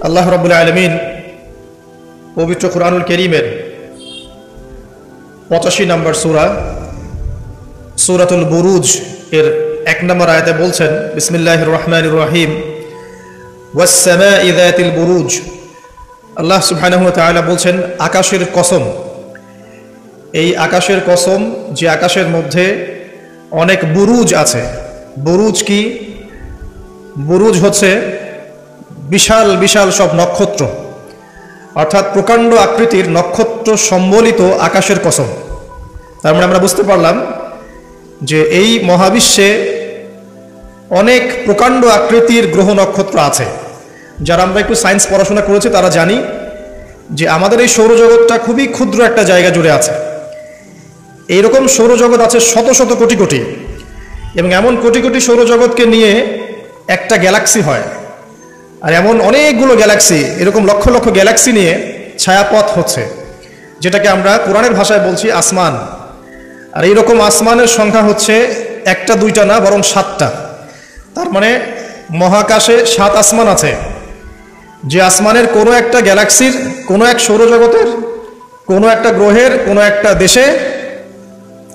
আল্লাহ রাব্বুল আলামিন পবিত্র কুরআনুল কারীমের 85 নম্বর সূরা সূরাতুল বুরুজ এর 1 নম্বর আয়াতে বলছেন, বিসমিল্লাহির রহমানির রহিম, ওয়াস সামাই যাতিল বুরুজ। আল্লাহ সুবহানাহু ওয়া তাআলা বলছেন, আকাশের কসম, এই আকাশের কসম যে আকাশের মধ্যে অনেক বুরুজ আছে। বুরুজ কি? বুরুজ হচ্ছে বিশাল বিশাল সব নক্ষত্র, অর্থাৎ প্রকাণ্ড আকৃতির নক্ষত্র সম্বলিত আকাশের কসম। তার মানে আমরা বুঝতে পারলাম যে এই মহাবিশ্বে অনেক প্রকাণ্ড আকৃতির গ্রহ নক্ষত্র আছে। যারা আমরা একটু সায়েন্স পড়াশোনা করেছি তারা জানি যে আমাদের এই সৌরজগৎটা খুবই ক্ষুদ্র একটা জায়গা জুড়ে আছে। এইরকম সৌরজগৎ আছে শত শত কোটি কোটি, এবং এমন কোটি কোটি সৌরজগৎকে নিয়ে একটা গ্যালাক্সি হয়। আর এমন অনেকগুলো গ্যালাক্সি, এরকম লক্ষ লক্ষ গ্যালাক্সি নিয়ে ছায়াপথ হচ্ছে, যেটাকে আমরা কোরআনের ভাষায় বলছি আসমান। আর এইরকম আসমানের সংখ্যা হচ্ছে একটা দুইটা না, বরং 7টা। তার মানে মহাকাশে 7 আসমান আছে। যে আসমানের কোনো একটা গ্যালাক্সির, কোনো এক সৌরজগতের, কোনো একটা গ্রহের, কোনো একটা দেশে,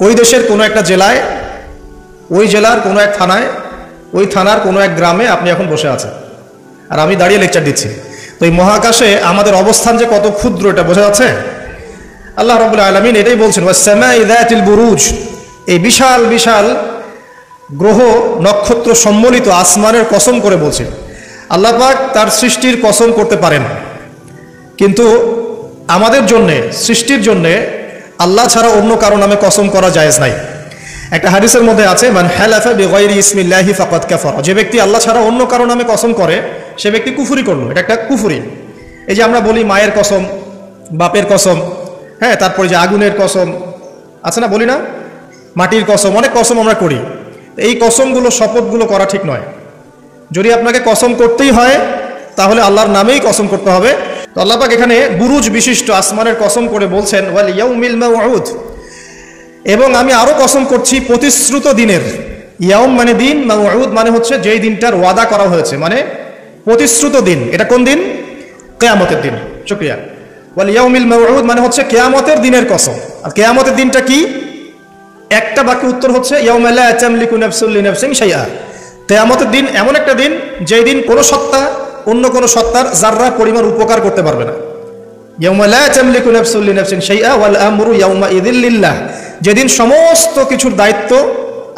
ওই দেশের কোনো একটা জেলায়, ওই জেলার কোনো এক থানায়, ওই থানার কোনো এক গ্রামে আপনি এখন বসে আছেন, আর আমি দাঁড়িয়ে লেকচার দিচ্ছি। তো এই মহাকাশে আমাদের অবস্থান যে কত ক্ষুদ্র, এটা বোঝা যাচ্ছে। আল্লাহ রাব্বুল আলামিন এটাই বলছেন, ওয়াস সামাই যাতিল বুরুজ, এই বিশাল বিশাল গ্রহ নক্ষত্র সম্বলিত আসমানের কসম করে বলছেন। আল্লাহ পাক তার সৃষ্টির কসম করতে পারেন, কিন্তু আমাদের জন্যে, সৃষ্টির জন্যে আল্লাহ ছাড়া অন্য কারো নামে কসম করা জায়েজ নাই। একটা হাদিসের মধ্যে আছে, মান হালাফা বিগাইরি ইসমিল্লাহি ফাকাদ কাফার, যে ব্যক্তি আল্লাহ ছাড়া অন্য কারো নামে কসম করে সে ব্যক্তি কুফরি করলো। এটা একটা কুফরি। এই যে আমরা বলি মায়ের কসম, বাপের কসম, হ্যাঁ, তারপরে যে আগুনের কসম আছে না, বলি না, মাটির কসম, অনেক কসম আমরা করি। এই কসমগুলো, শপথগুলো করা ঠিক নয়। যদি আপনাকে কসম করতেই হয় তাহলে আল্লাহর নামেই কসম করতে হবে। তো আল্লাহ পাক এখানে বুরুজ বিশিষ্ট আসমানের কসম করে বলছেন, ওয়াল ইয়াউমিল মাউউদ, এবং আমি আরো কসম করছি প্রতিশ্রুত দিনের। ইয়াউম মানে দিন, মাউউদ মানে হচ্ছে যেই দিনটার ওয়াদা করা হয়েছে, মানে প্রতিশ্রুত দিন। এটা কোন দিন? কিয়ামতের দিন। শুকরিয়া। ওয়াল ইয়াউমিল মাউউদ মানে হচ্ছে কিয়ামতের দিনের কসম। আর কিয়ামতের দিনটা কি? একটা বাক্য উত্তর হচ্ছে ইয়াউমা লা তামলিকু নাফসুন লিনাফসিন শাইআ। কিয়ামতের দিন এমন একটা দিন যেই দিন কোনো সত্তা অন্য কোনো সত্তার যাররা পরিমাণ উপকার করতে পারবে না। ইয়াউমা লা তামলিকু নাফসুন লিনাফসিন শাইআ ওয়াল আমরু ইয়াউমা ইযিল লিল্লাহ, যেদিন সমস্ত কিছুর দায়িত্ব,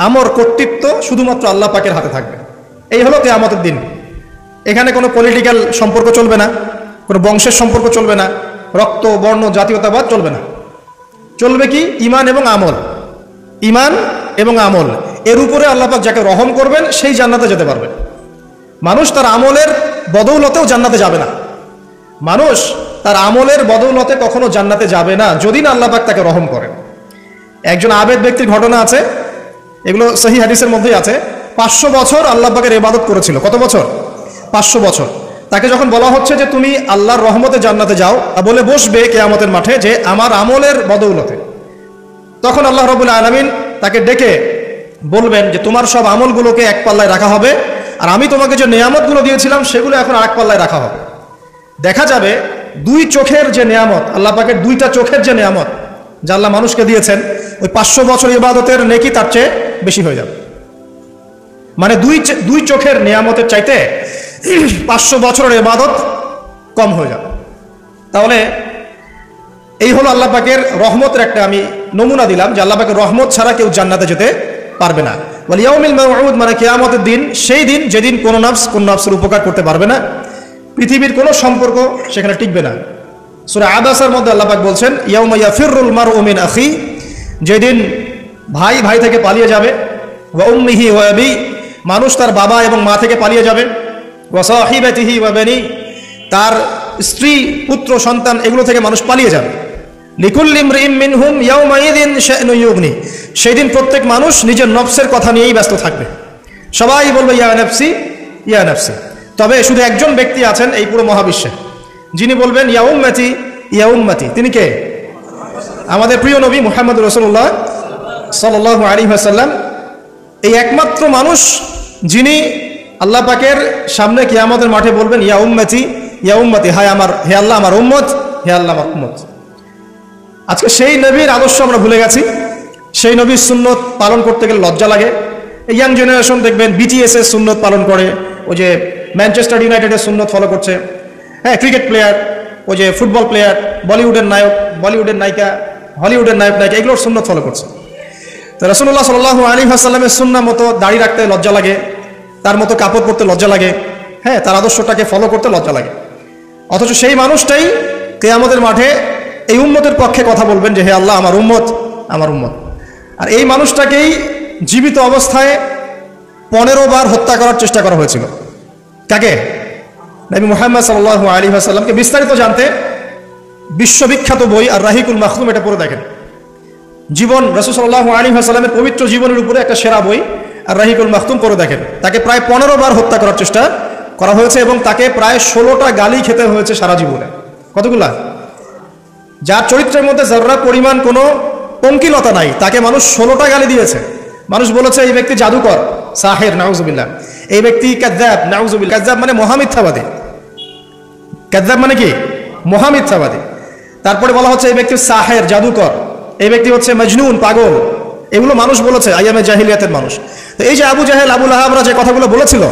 আমর, কর্তৃত্ব শুধুমাত্র আল্লাহ পাকের হাতে থাকবে। এই হলো কিয়ামতের দিন। এখানে কোনো পলিটিক্যাল সম্পর্ক চলবে না, কোনো বংশের সম্পর্ক চলবে না, রক্ত, বর্ণ, জাতীয়তাবাদ চলবে না। চলবে কি? ঈমান এবং আমল। ঈমান এবং আমল, এর উপরে আল্লাহ পাক যাকে রহম করবেন সেই জান্নাতে যেতে পারবে। মানুষ তার আমলের বদৌলতেও জান্নাতে যাবে না। মানুষ তার আমলের বদৌলতে কখনো জান্নাতে যাবে না যদি না আল্লাহ পাক তাকে রহম করেন। একজন আবেদ ব্যক্তির ঘটনা আছে, এগুলো সহিহ হাদিসের মধ্যেই আছে। 500 বছর আল্লাহ পাকের ইবাদত করেছিল। কত বছর? 500 বছর। তাকে যখন বলা হচ্ছে যে তুমি আল্লাহর রহমতে জান্নাতে যাও, বলে বসবে কিয়ামতের মাঠে যে আমার আমলের বদৌলতে, তখন আল্লাহ রাব্বুল আলামিন তাকে ডেকে বলবেন যে তোমার সব আমলগুলোকে এক পাল্লায় রাখা হবে, আর আমি তোমাকে যে নেয়ামতগুলো দিয়েছিলাম সেগুলো এখন আরেক পাল্লায় রাখা হবে। দেখা যাবে 2 চোখের যে নেয়ামত, আল্লাহ পাকের 2টা চোখের যে নেয়ামত যা আল্লাহ মানুষকে দিয়েছেন, ওই 500 বছর ইবাদতের নেকি তার চেয়ে বেশি হয়ে যাবে। মানে 2 চোখের নেয়ামতের চাইতে 500 বছরের ইবাদত কম হয়ে যাবে। তাহলে এই হলো আল্লাহ পাকের রহমতের একটা আমি নমুনা দিলাম, যে আল্লাহ পাকের রহমত ছাড়া কেউ জান্নাতে যেতে পারবে না। ওয়াল ইয়াউমিল মাউউদ মানে কিয়ামতের দিন, সেই দিন যেদিন কোনো নফস কোন নফসের উপকার করতে পারবে না, পৃথিবীর কোনো সম্পর্ক সেখানে টিকবে না। সূরা আবাসার মধ্যে আল্লাহ পাক বলছেন, ইয়াউমা ইয়াফিরুল মারউ মিন আখি, যেদিন ভাই ভাই থেকে পালিয়ে যাবে, ওয়া উম্মিহি ওয়া আবি, মানুষ তার বাবা এবং মা থেকে পালিয়ে যাবে, ওয়া সাহিবাতিহি ওয়া বানি, তার স্ত্রী, পুত্র, সন্তান, এগুলো থেকে মানুষ পালিয়ে যাবে। লিকুল্লি ইমরিইম মিনহুম ইয়াউমাইযিন শা'নুন ইউগনি, সেই দিন প্রত্যেক মানুষ নিজের নফসের কথা নিয়েই ব্যস্ত থাকবে। সবাই বলবে ইয়া নাফসি ইয়া নাফসি। তবে শুধু একজন ব্যক্তি আছেন এই পুরো মহাবিশ্বে, যিনি বলবেন ইয়া উম্মতি ইয়া উম্মতি। তিনি কে? আমাদের প্রিয় নবী মুহাম্মদ রাসূলুল্লাহ সাল্লাল্লাহু আলাইহি ওয়াসাল্লাম। এই একমাত্র মানুষ যিনি আল্লাহ পাকের সামনে কিয়ামতের মাঠে বলবেন ইয়া উম্মতি ইয়া উম্মতি, হে আল্লাহ আমার উম্মত, হে আল্লাহ আমার উম্মত। আজকে সেই নবীর আদর্শ আমরা ভুলে গেছি। সেই নবীর সুন্নত পালন করতে গেলে লজ্জা লাগে। ইয়াং জেনারেশন দেখবেন বিটিএস এর সুন্নত পালন করে, ওই যে ম্যানচেস্টার ইউনাইটেডের সুন্নত ফলো করছে, হ্যাঁ, ক্রিকেট প্লেয়ার, ওই যে ফুটবল প্লেয়ার, বলিউডের নায়ক, বলিউডের নায়িকা, হলিউডের নায়ক নায়িকা, এগুলোর সুন্নত ফলো করছে। তো রাসূলুল্লাহ সাল্লাল্লাহু আলাইহি ওয়াসাল্লামের সুন্নাহ মতো দাড়ি রাখতে লজ্জা লাগে, তার মতো কাপড় পরতে লজ্জা লাগে, হ্যাঁ, তার আদর্শটাকে ফলো করতে লজ্জা লাগে। অথচ সেই মানুষটাই কিয়ামতের মাঠে এই উম্মতের পক্ষে কথা বলবেন যে হে আল্লাহ আমার উম্মত, আমার উম্মত। আর এই মানুষটাকেই জীবিত অবস্থায় 15 বার হত্যা করার চেষ্টা করা হয়েছিল। কাকে? নবী মুহাম্মদ সাল্লাল্লাহু আলাইহি ওয়াসাল্লামকে। বিস্তারিত জানতে বিশ্ববিখ্যাত বই আর রাহিকুল মাখতুম এটা পড়ে দেখেন। জীবন, রাসূল সাল্লাল্লাহু আলাইহি ওয়াসাল্লামের পবিত্র জীবনের উপরে একটা সেরা বই আর রাহিকুল মাখতুম পড়ে দেখেন। তাকে প্রায় 15 বার হত্যা করার চেষ্টা করা হয়েছে এবং তাকে প্রায় 16টা গালি খেতে হয়েছে সারা জীবনে। কতগুলা? যার চরিত্রের মধ্যে যারা পরিমাণ কোনো পঙ্কিলতা নাই, তাকে মানুষ 16টা গালি দিয়েছে। মানুষ বলেছে এই ব্যক্তি জাদুকর, সাহের, নাউজুবিল্লাহ। এই ব্যক্তি কাযযাব, নাউজুবিল্লাহ। কাযযাব মানে মহামিথ্যাবাদী। কাযযাব মানে কি? মহামিথ্যাবাদী। তারপরে বলা হচ্ছে এই ব্যক্তি সাহের, জাদুকর। এই ব্যক্তি হচ্ছে মজনুন, পাগল। এগুলো মানুষ বলেছে, আইয়ামে জাহিলিয়াতের মানুষ। তো এই যে আবু জাহেল, আবু লাহাবরা যে কথাগুলো বলেছিল,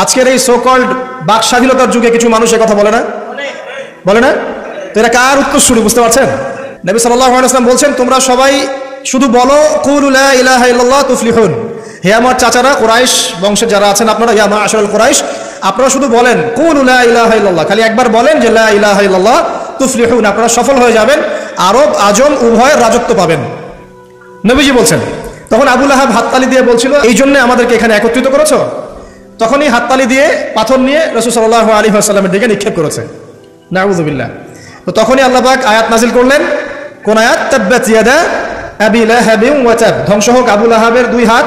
আজকের এই সো কল্ড বাক স্বাধীনতার যুগে কিছু মানুষ এই কথা বলে না? বলে না? তো এরা কার উত্তরসূরি বুঝতে পারছেন? নবী সাল্লাল্লাহু আলাইহি ওয়াসাল্লাম বলছেন তোমরা সবাই শুধু বলো কুলু লা ইলাহা ইল্লাল্লাহ তুফলিহুন। হে আমার চাচারা, কুরাইশ বংশের যারা আছেন আপনারা, ইয়া মা'আশারাল কুরাইশ, আপনারা শুধু বলেন কুলু লা ইলাহা ইল্লাল্লাহ, খালি একবার বলেন যে লা ইলাহা ইল্লাল্লাহ তুফলিহুন, আপনারা সফল হয়ে যাবেন, আরব আজম উভয়ের রাজত্ব পাবেন। নবীজি বলছেন। তখন আবু লাহাব হাততালি দিয়ে বলছিল এই জন্য আমাদেরকে এখানে একত্রিত করেছো? তখনই হাততালি দিয়ে পাথর নিয়ে রাসূল সাল্লাল্লাহু আলাইহি ওয়াসাল্লামের দিকে নিক্ষেপ করেছে। নাউযুবিল্লাহ। তো তখনই আল্লাহ পাক আয়াত নাজিল করলেন। কোন আয়াত? তাব্বাত ইয়াদা আবি লাহাবিন ওয়া তাব। ধ্বংস হোক আবু লাহাবের দুই হাত,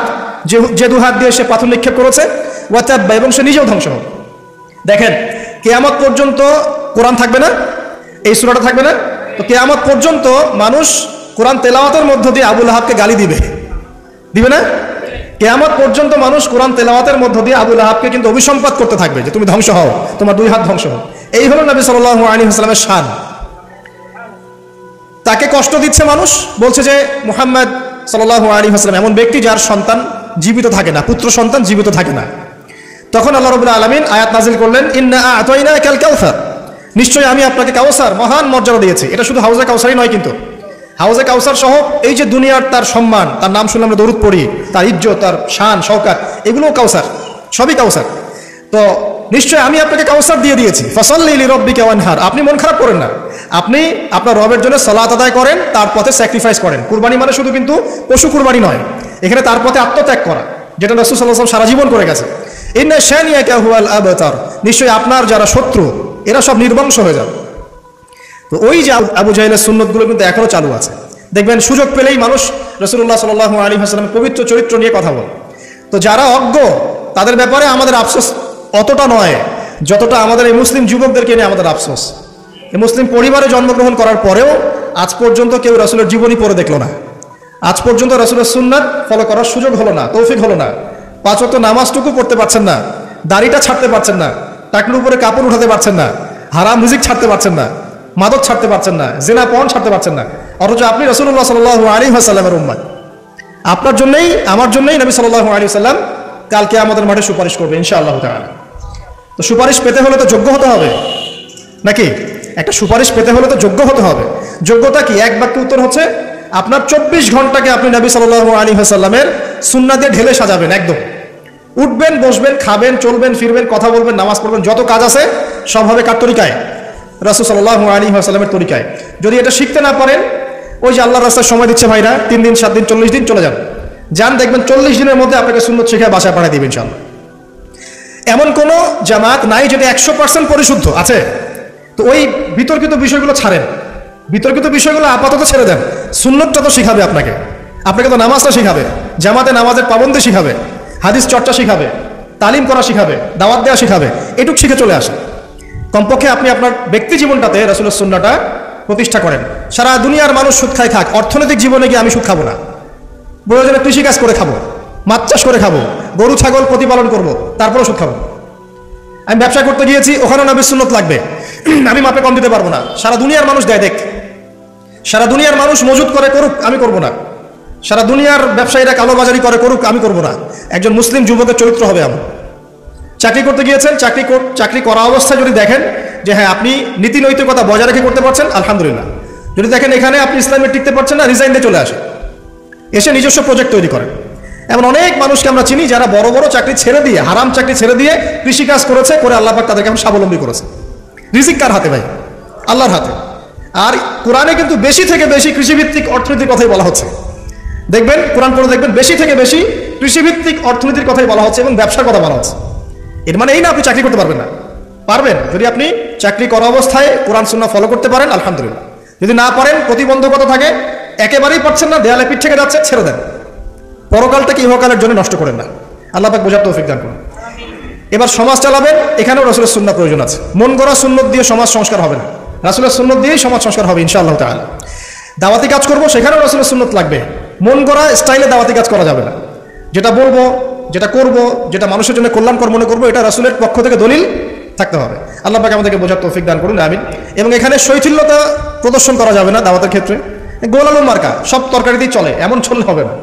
যে দুই হাত দিয়ে সে পাথর নিক্ষেপ করেছে, ওয়া তাব, এবং সে নিজেও ধ্বংস হোক। দেখেন, কিয়ামত পর্যন্ত কোরআন থাকবে না, এই সূরাটা থাকবে না। তো কিয়ামত পর্যন্ত মানুষ কোরআন তেলাওয়াতের মধ্য দিয়ে আবু লাহাবকে গালি দিবে, দিবে না? কিয়ামত পর্যন্ত মানুষ কোরআন তেলাওয়াতের মধ্য দিয়ে আবু লাহাবকে কিন্তু অভিসম্পাত করতে থাকবে যে তুমি ধ্বংস হও, তোমার দুই হাত ধ্বংস হও। এই হলো নবী সাল্লাল্লাহু আলাইহি ওয়াসাল্লামের শান। তাকে কষ্ট দিচ্ছে মানুষ, বলছে যে মুহাম্মদ সাল্লাল্লাহু আলাইহি ওয়াসাল্লাম এমন ব্যক্তি যার সন্তান জীবিত থাকে না, পুত্র সন্তান জীবিত থাকে না। তখন আল্লাহ রাব্বুল আলামিন আয়াত নাজিল করলেন, ইন্না আ'তাইনাকাল কাউসার, নিশ্চয়ই আমি আপনাকে কাউসার, মহান মর্যাদা দিয়েছি। এটা শুধু হাউজে কাউসারই নয়, কিন্তু হাউজে কাউসার সহ এই যে দুনিয়ার তার সম্মান, তার নাম শুনলে আমরা দরুদ পড়ি, তার ইজ্জত, তার শান শওকাত, এগুলোও কাউসার, সবই কাউসার। তো নিশ্চয় আমি আপনাকে কাউসার দিয়ে দিয়েছি। ফাসাল্লি লিরাব্বিকা ওয়ানহার, আপনি মন খারাপ করেন না, আপনি আপনার রবের জন্য সালাত আদায় করেন, তার পথে স্যাক্রিফাইস করেন। কুরবানি মানে শুধু কিন্তু পশু কুরবানি নয়, এখানে তার পথে আত্মত্যাগ করা, যেটা রাসূল সাল্লাল্লাহু আলাইহি ওয়াসাল্লাম সারা জীবন করে গেছে। ইন্না শানিয়াকা হুয়াল আবতার, নিশ্চয়ই আপনার যারা শত্রু এরা সব নির্বংশ হয়ে যাবে। তো ওই যে আবু জাহেলের সুন্নতগুলো কিন্তু এখনো চালু আছে। দেখবেন সুযোগ পেলেই মানুষ রাসূলুল্লাহ সাল্লাল্লাহু আলাইহি ওয়াসাল্লামের পবিত্র চরিত্র নিয়ে কথা বলে। তো যারা অজ্ঞ তাদের ব্যাপারে আমাদের আফসোস অতটা নয় যতটা আমাদের এই মুসলিম যুবকদেরকে নিয়ে আমাদের আফসোস। এই মুসলিম পরিবারে জন্মগ্রহণ করার পরেও আজ পর্যন্ত কেউ রাসূলের জীবনী পড়ে দেখলো না, আজ পর্যন্ত রাসূলের সুন্নাত ফলো করার সুযোগ হলো না, তৌফিক হলো না। 5 ওয়াক্ত নামাজটুকু পড়তে পারছেন না, দাড়িটা ছাড়তে পারছেন না, টাকনুর উপরে কাপড় উঠাতে পারছেন না, হারাম রিজিক ছাড়তে পারছেন না, মাদক ছাড়তে পারছেন না, জিনা পণ ছাড়তে পারছেন না, অথচ আপনি রাসূলুল্লাহ সাল্লাল্লাহু আলাইহি ওয়াসাল্লামের উম্মত। আপনার জন্যই আমার জন্যই নবী সাল্লাল্লাহু আলাইহি ওয়াসাল্লাম কালকে আমাদের মাঠে সুপারিশ করবে ইনশাআল্লাহ তাআলা। তো সুপারিশ পেতে হলে তো যোগ্য হতে হবে নাকি? একটা সুপারিশ পেতে হলে তো যোগ্য হতে হবে। যোগ্যতা কি? এক বাক্যে উত্তর হচ্ছে আপনার 24 ঘন্টাকে আপনি নবী সাল্লাল্লাহু আলাইহি ওয়াসাল্লামের সুন্নাহ দিয়ে ঢেলে সাজাবেন। একদম উঠবেন, বসবেন, খাবেন, চলবেন, ফিরবেন, কথা বলবেন, নামাজ পড়বেন, যত কাজ আছে সব হবে কার তরিকায়? রাসূল সাল্লাল্লাহু আলাইহি ওয়াসাল্লামের তরিকায়। যদি এটা শিখতে না পারেন, ওই যে আল্লাহর রাস্তায় সময় দিচ্ছে ভাইরা, 3 দিন 7 দিন 40 দিন চলে যান, দেখবেন 40 দিনের মধ্যে আপনাকে সুন্নাত শিখে বাসায় পাঠিয়ে দিবেন ইনশাআল্লাহ। এমন কোন জামাত নাই যেটা 100% পরিশুদ্ধ আছে। তো ওই বিতর্কিত বিষয়গুলো ছাড়েন, বিতর্কিত বিষয়গুলো আপাতত ছেড়ে দেন। সুন্নাতটা তো শিখাবে আপনাকে, আপনাকে তো নামাজটা শিখাবে, জামাতে নামাজের পাবন্দি শিখাবে, হাদিস চর্চা শিখাবে, তালিম করা শিখাবে, দাওয়াত দেওয়া শিখাবে। এটুক শিখে চলে আসে। কমপক্ষে আপনি আপনার ব্যক্তি জীবনটাতে রাসূলের সুন্নাহটা প্রতিষ্ঠা করেন। সারা দুনিয়ার মানুষ সুদ খায় খাক, অর্থনৈতিক জীবনে গিয়ে আমি সুদ খাবো না। প্রয়োজনে কৃষিকাজ করে খাবো, মাছ চাষ করে খাবো, গরু ছাগল প্রতিপালন করবো, তারপরেও সুদ খাবো। আমি ব্যবসা করতে গিয়েছি, ওখানেও নবীর সুন্নত লাগবে, আমি মাপে কম দিতে পারবো না। সারা দুনিয়ার মানুষ দেয়, দেখ, সারা দুনিয়ার মানুষ মজুত করে করুক, আমি করবো না। সারা দুনিয়ার ব্যবসায়ীরা কালোবাজারি করে করুক, আমি করবো না। একজন মুসলিম যুবকের চরিত্র হবে আমার। চাকরি করতে গিয়েছেন, চাকরি করা অবস্থায় যদি দেখেন যে হ্যাঁ আপনি নীতি নৈতিকতা বজায় রেখে করতে পারছেন, আলহামদুলিল্লাহ। যদি দেখেন এখানে আপনি ইসলামে টিকতে পারছেন না, রিজাইন দিয়ে চলে আসে, এসে নিজস্ব প্রজেক্ট তৈরি করেন। এমন অনেক মানুষকে আমরা চিনি যারা বড় বড় চাকরি ছেড়ে দিয়ে, হারাম চাকরি ছেড়ে দিয়ে কৃষিকাজ করেছে, করে আল্লাহ পাক তাদেরকে এখন স্বাবলম্বী করেছে। রিজিক কার হাতে ভাই? আল্লাহর হাতে। আর কোরআনে কিন্তু বেশি থেকে বেশি কৃষিভিত্তিক অর্থনীতির কথাই বলা হচ্ছে। দেখবেন কোরআন পড়ে দেখবেন বেশি থেকে বেশি কৃষিভিত্তিক অর্থনীতির কথাই বলা হচ্ছে এবং ব্যবসার কথা বলা হচ্ছে। এর মানে এই না আপনি চাকরি করতে পারবেন না, পারবেন। যদি আপনি চাকরি করা অবস্থায় কোরআন সুন্নাহ ফলো করতে পারেন, আলহামদুলিল্লাহ। যদি না পারেন, প্রতিবন্ধকতা থাকে, একেবারেই পারছেন না, দেয়ালে পিঠ থেকে যাচ্ছে, ছেড়ে দেন। পরকালটাকে ইহকালের জন্য নষ্ট করেন না। আল্লাহ পাক বোঝার তৌফিক দান করুন। এবার সমাজ চালাবেন, এখানেও রাসূলের সুন্নাহ প্রয়োজন আছে। মন গড়া সুন্নত দিয়ে সমাজ সংস্কার হবে না, রাসূলের সুন্নত দিয়েই সমাজ সংস্কার হবে ইনশাআল্লাহ তাআলা। দাওয়াতি কাজ করবো, সেখানেও রাসূলের সুন্নত লাগবে। মন গড়া স্টাইলে দাওয়াতি কাজ করা যাবে না। যেটা বলবো, যেটা করব, যেটা মানুষের জন্য কল্যাণকর মনে করবো, এটা রাসূলের পক্ষ থেকে দলিল থাকতে হবে। আল্লাহ পাক আমাদেরকে বোঝার তৌফিক দান করুন, আমিন। এবং এখানে শৈথিল্যতা প্রদর্শন করা যাবে না দাওয়াতের ক্ষেত্রে। গোল আলু মার্কা সব তরকারিতেই চলে, এমন চললে হবে না।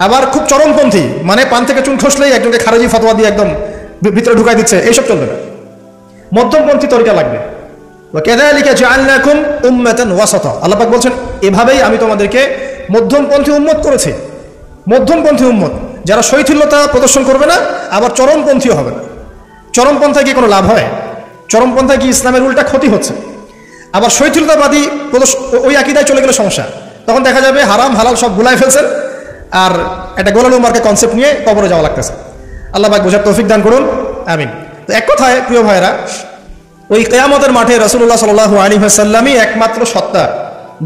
আবার খুব চরমপন্থী, মানে পান থেকে চুন খসলেই একজনকে খারেজি ফতোয়া দিয়ে একদম ভিতরে ঢুকাই দিচ্ছে, এইসব চলবে না। মধ্যমপন্থী তরিকা লাগবে। ওয়াকাযালিকা জাআলনাকুম উম্মাতান ওয়াসাতা, আল্লাহ পাক বলছেন এভাবেই আমি তোমাদেরকে মধ্যমপন্থী উম্মত করেছি। মধ্যমপন্থী উম্মত, যারা শৈথিল্যতা প্রদর্শন করবে না, আবার চরমপন্থীও হবে না। চরমপন্থায় কি কোনো লাভ হয়? চরমপন্থায় কি ইসলামের উল্টা ক্ষতি হচ্ছে? আবার শৈথিল্যতাবাদী ওই আকীদায় চলে গেলে সমস্যা। তখন দেখা যাবে হারাম হালাল সব গুলাই ফেলছেন, আর একটা গোলালু মার্কা কনসেপ্ট নিয়ে কবরে যাওয়া লাগতেছে। আল্লাহ পাক বোঝার তৌফিক দান করুন, আমিন। তো এক কথায় প্রিয় ভাইরা, ওই কিয়ামতের মাঠে রাসূলুল্লাহ সাল্লাল্লাহু আলাইহি ওয়াসাল্লামই একমাত্র সত্তা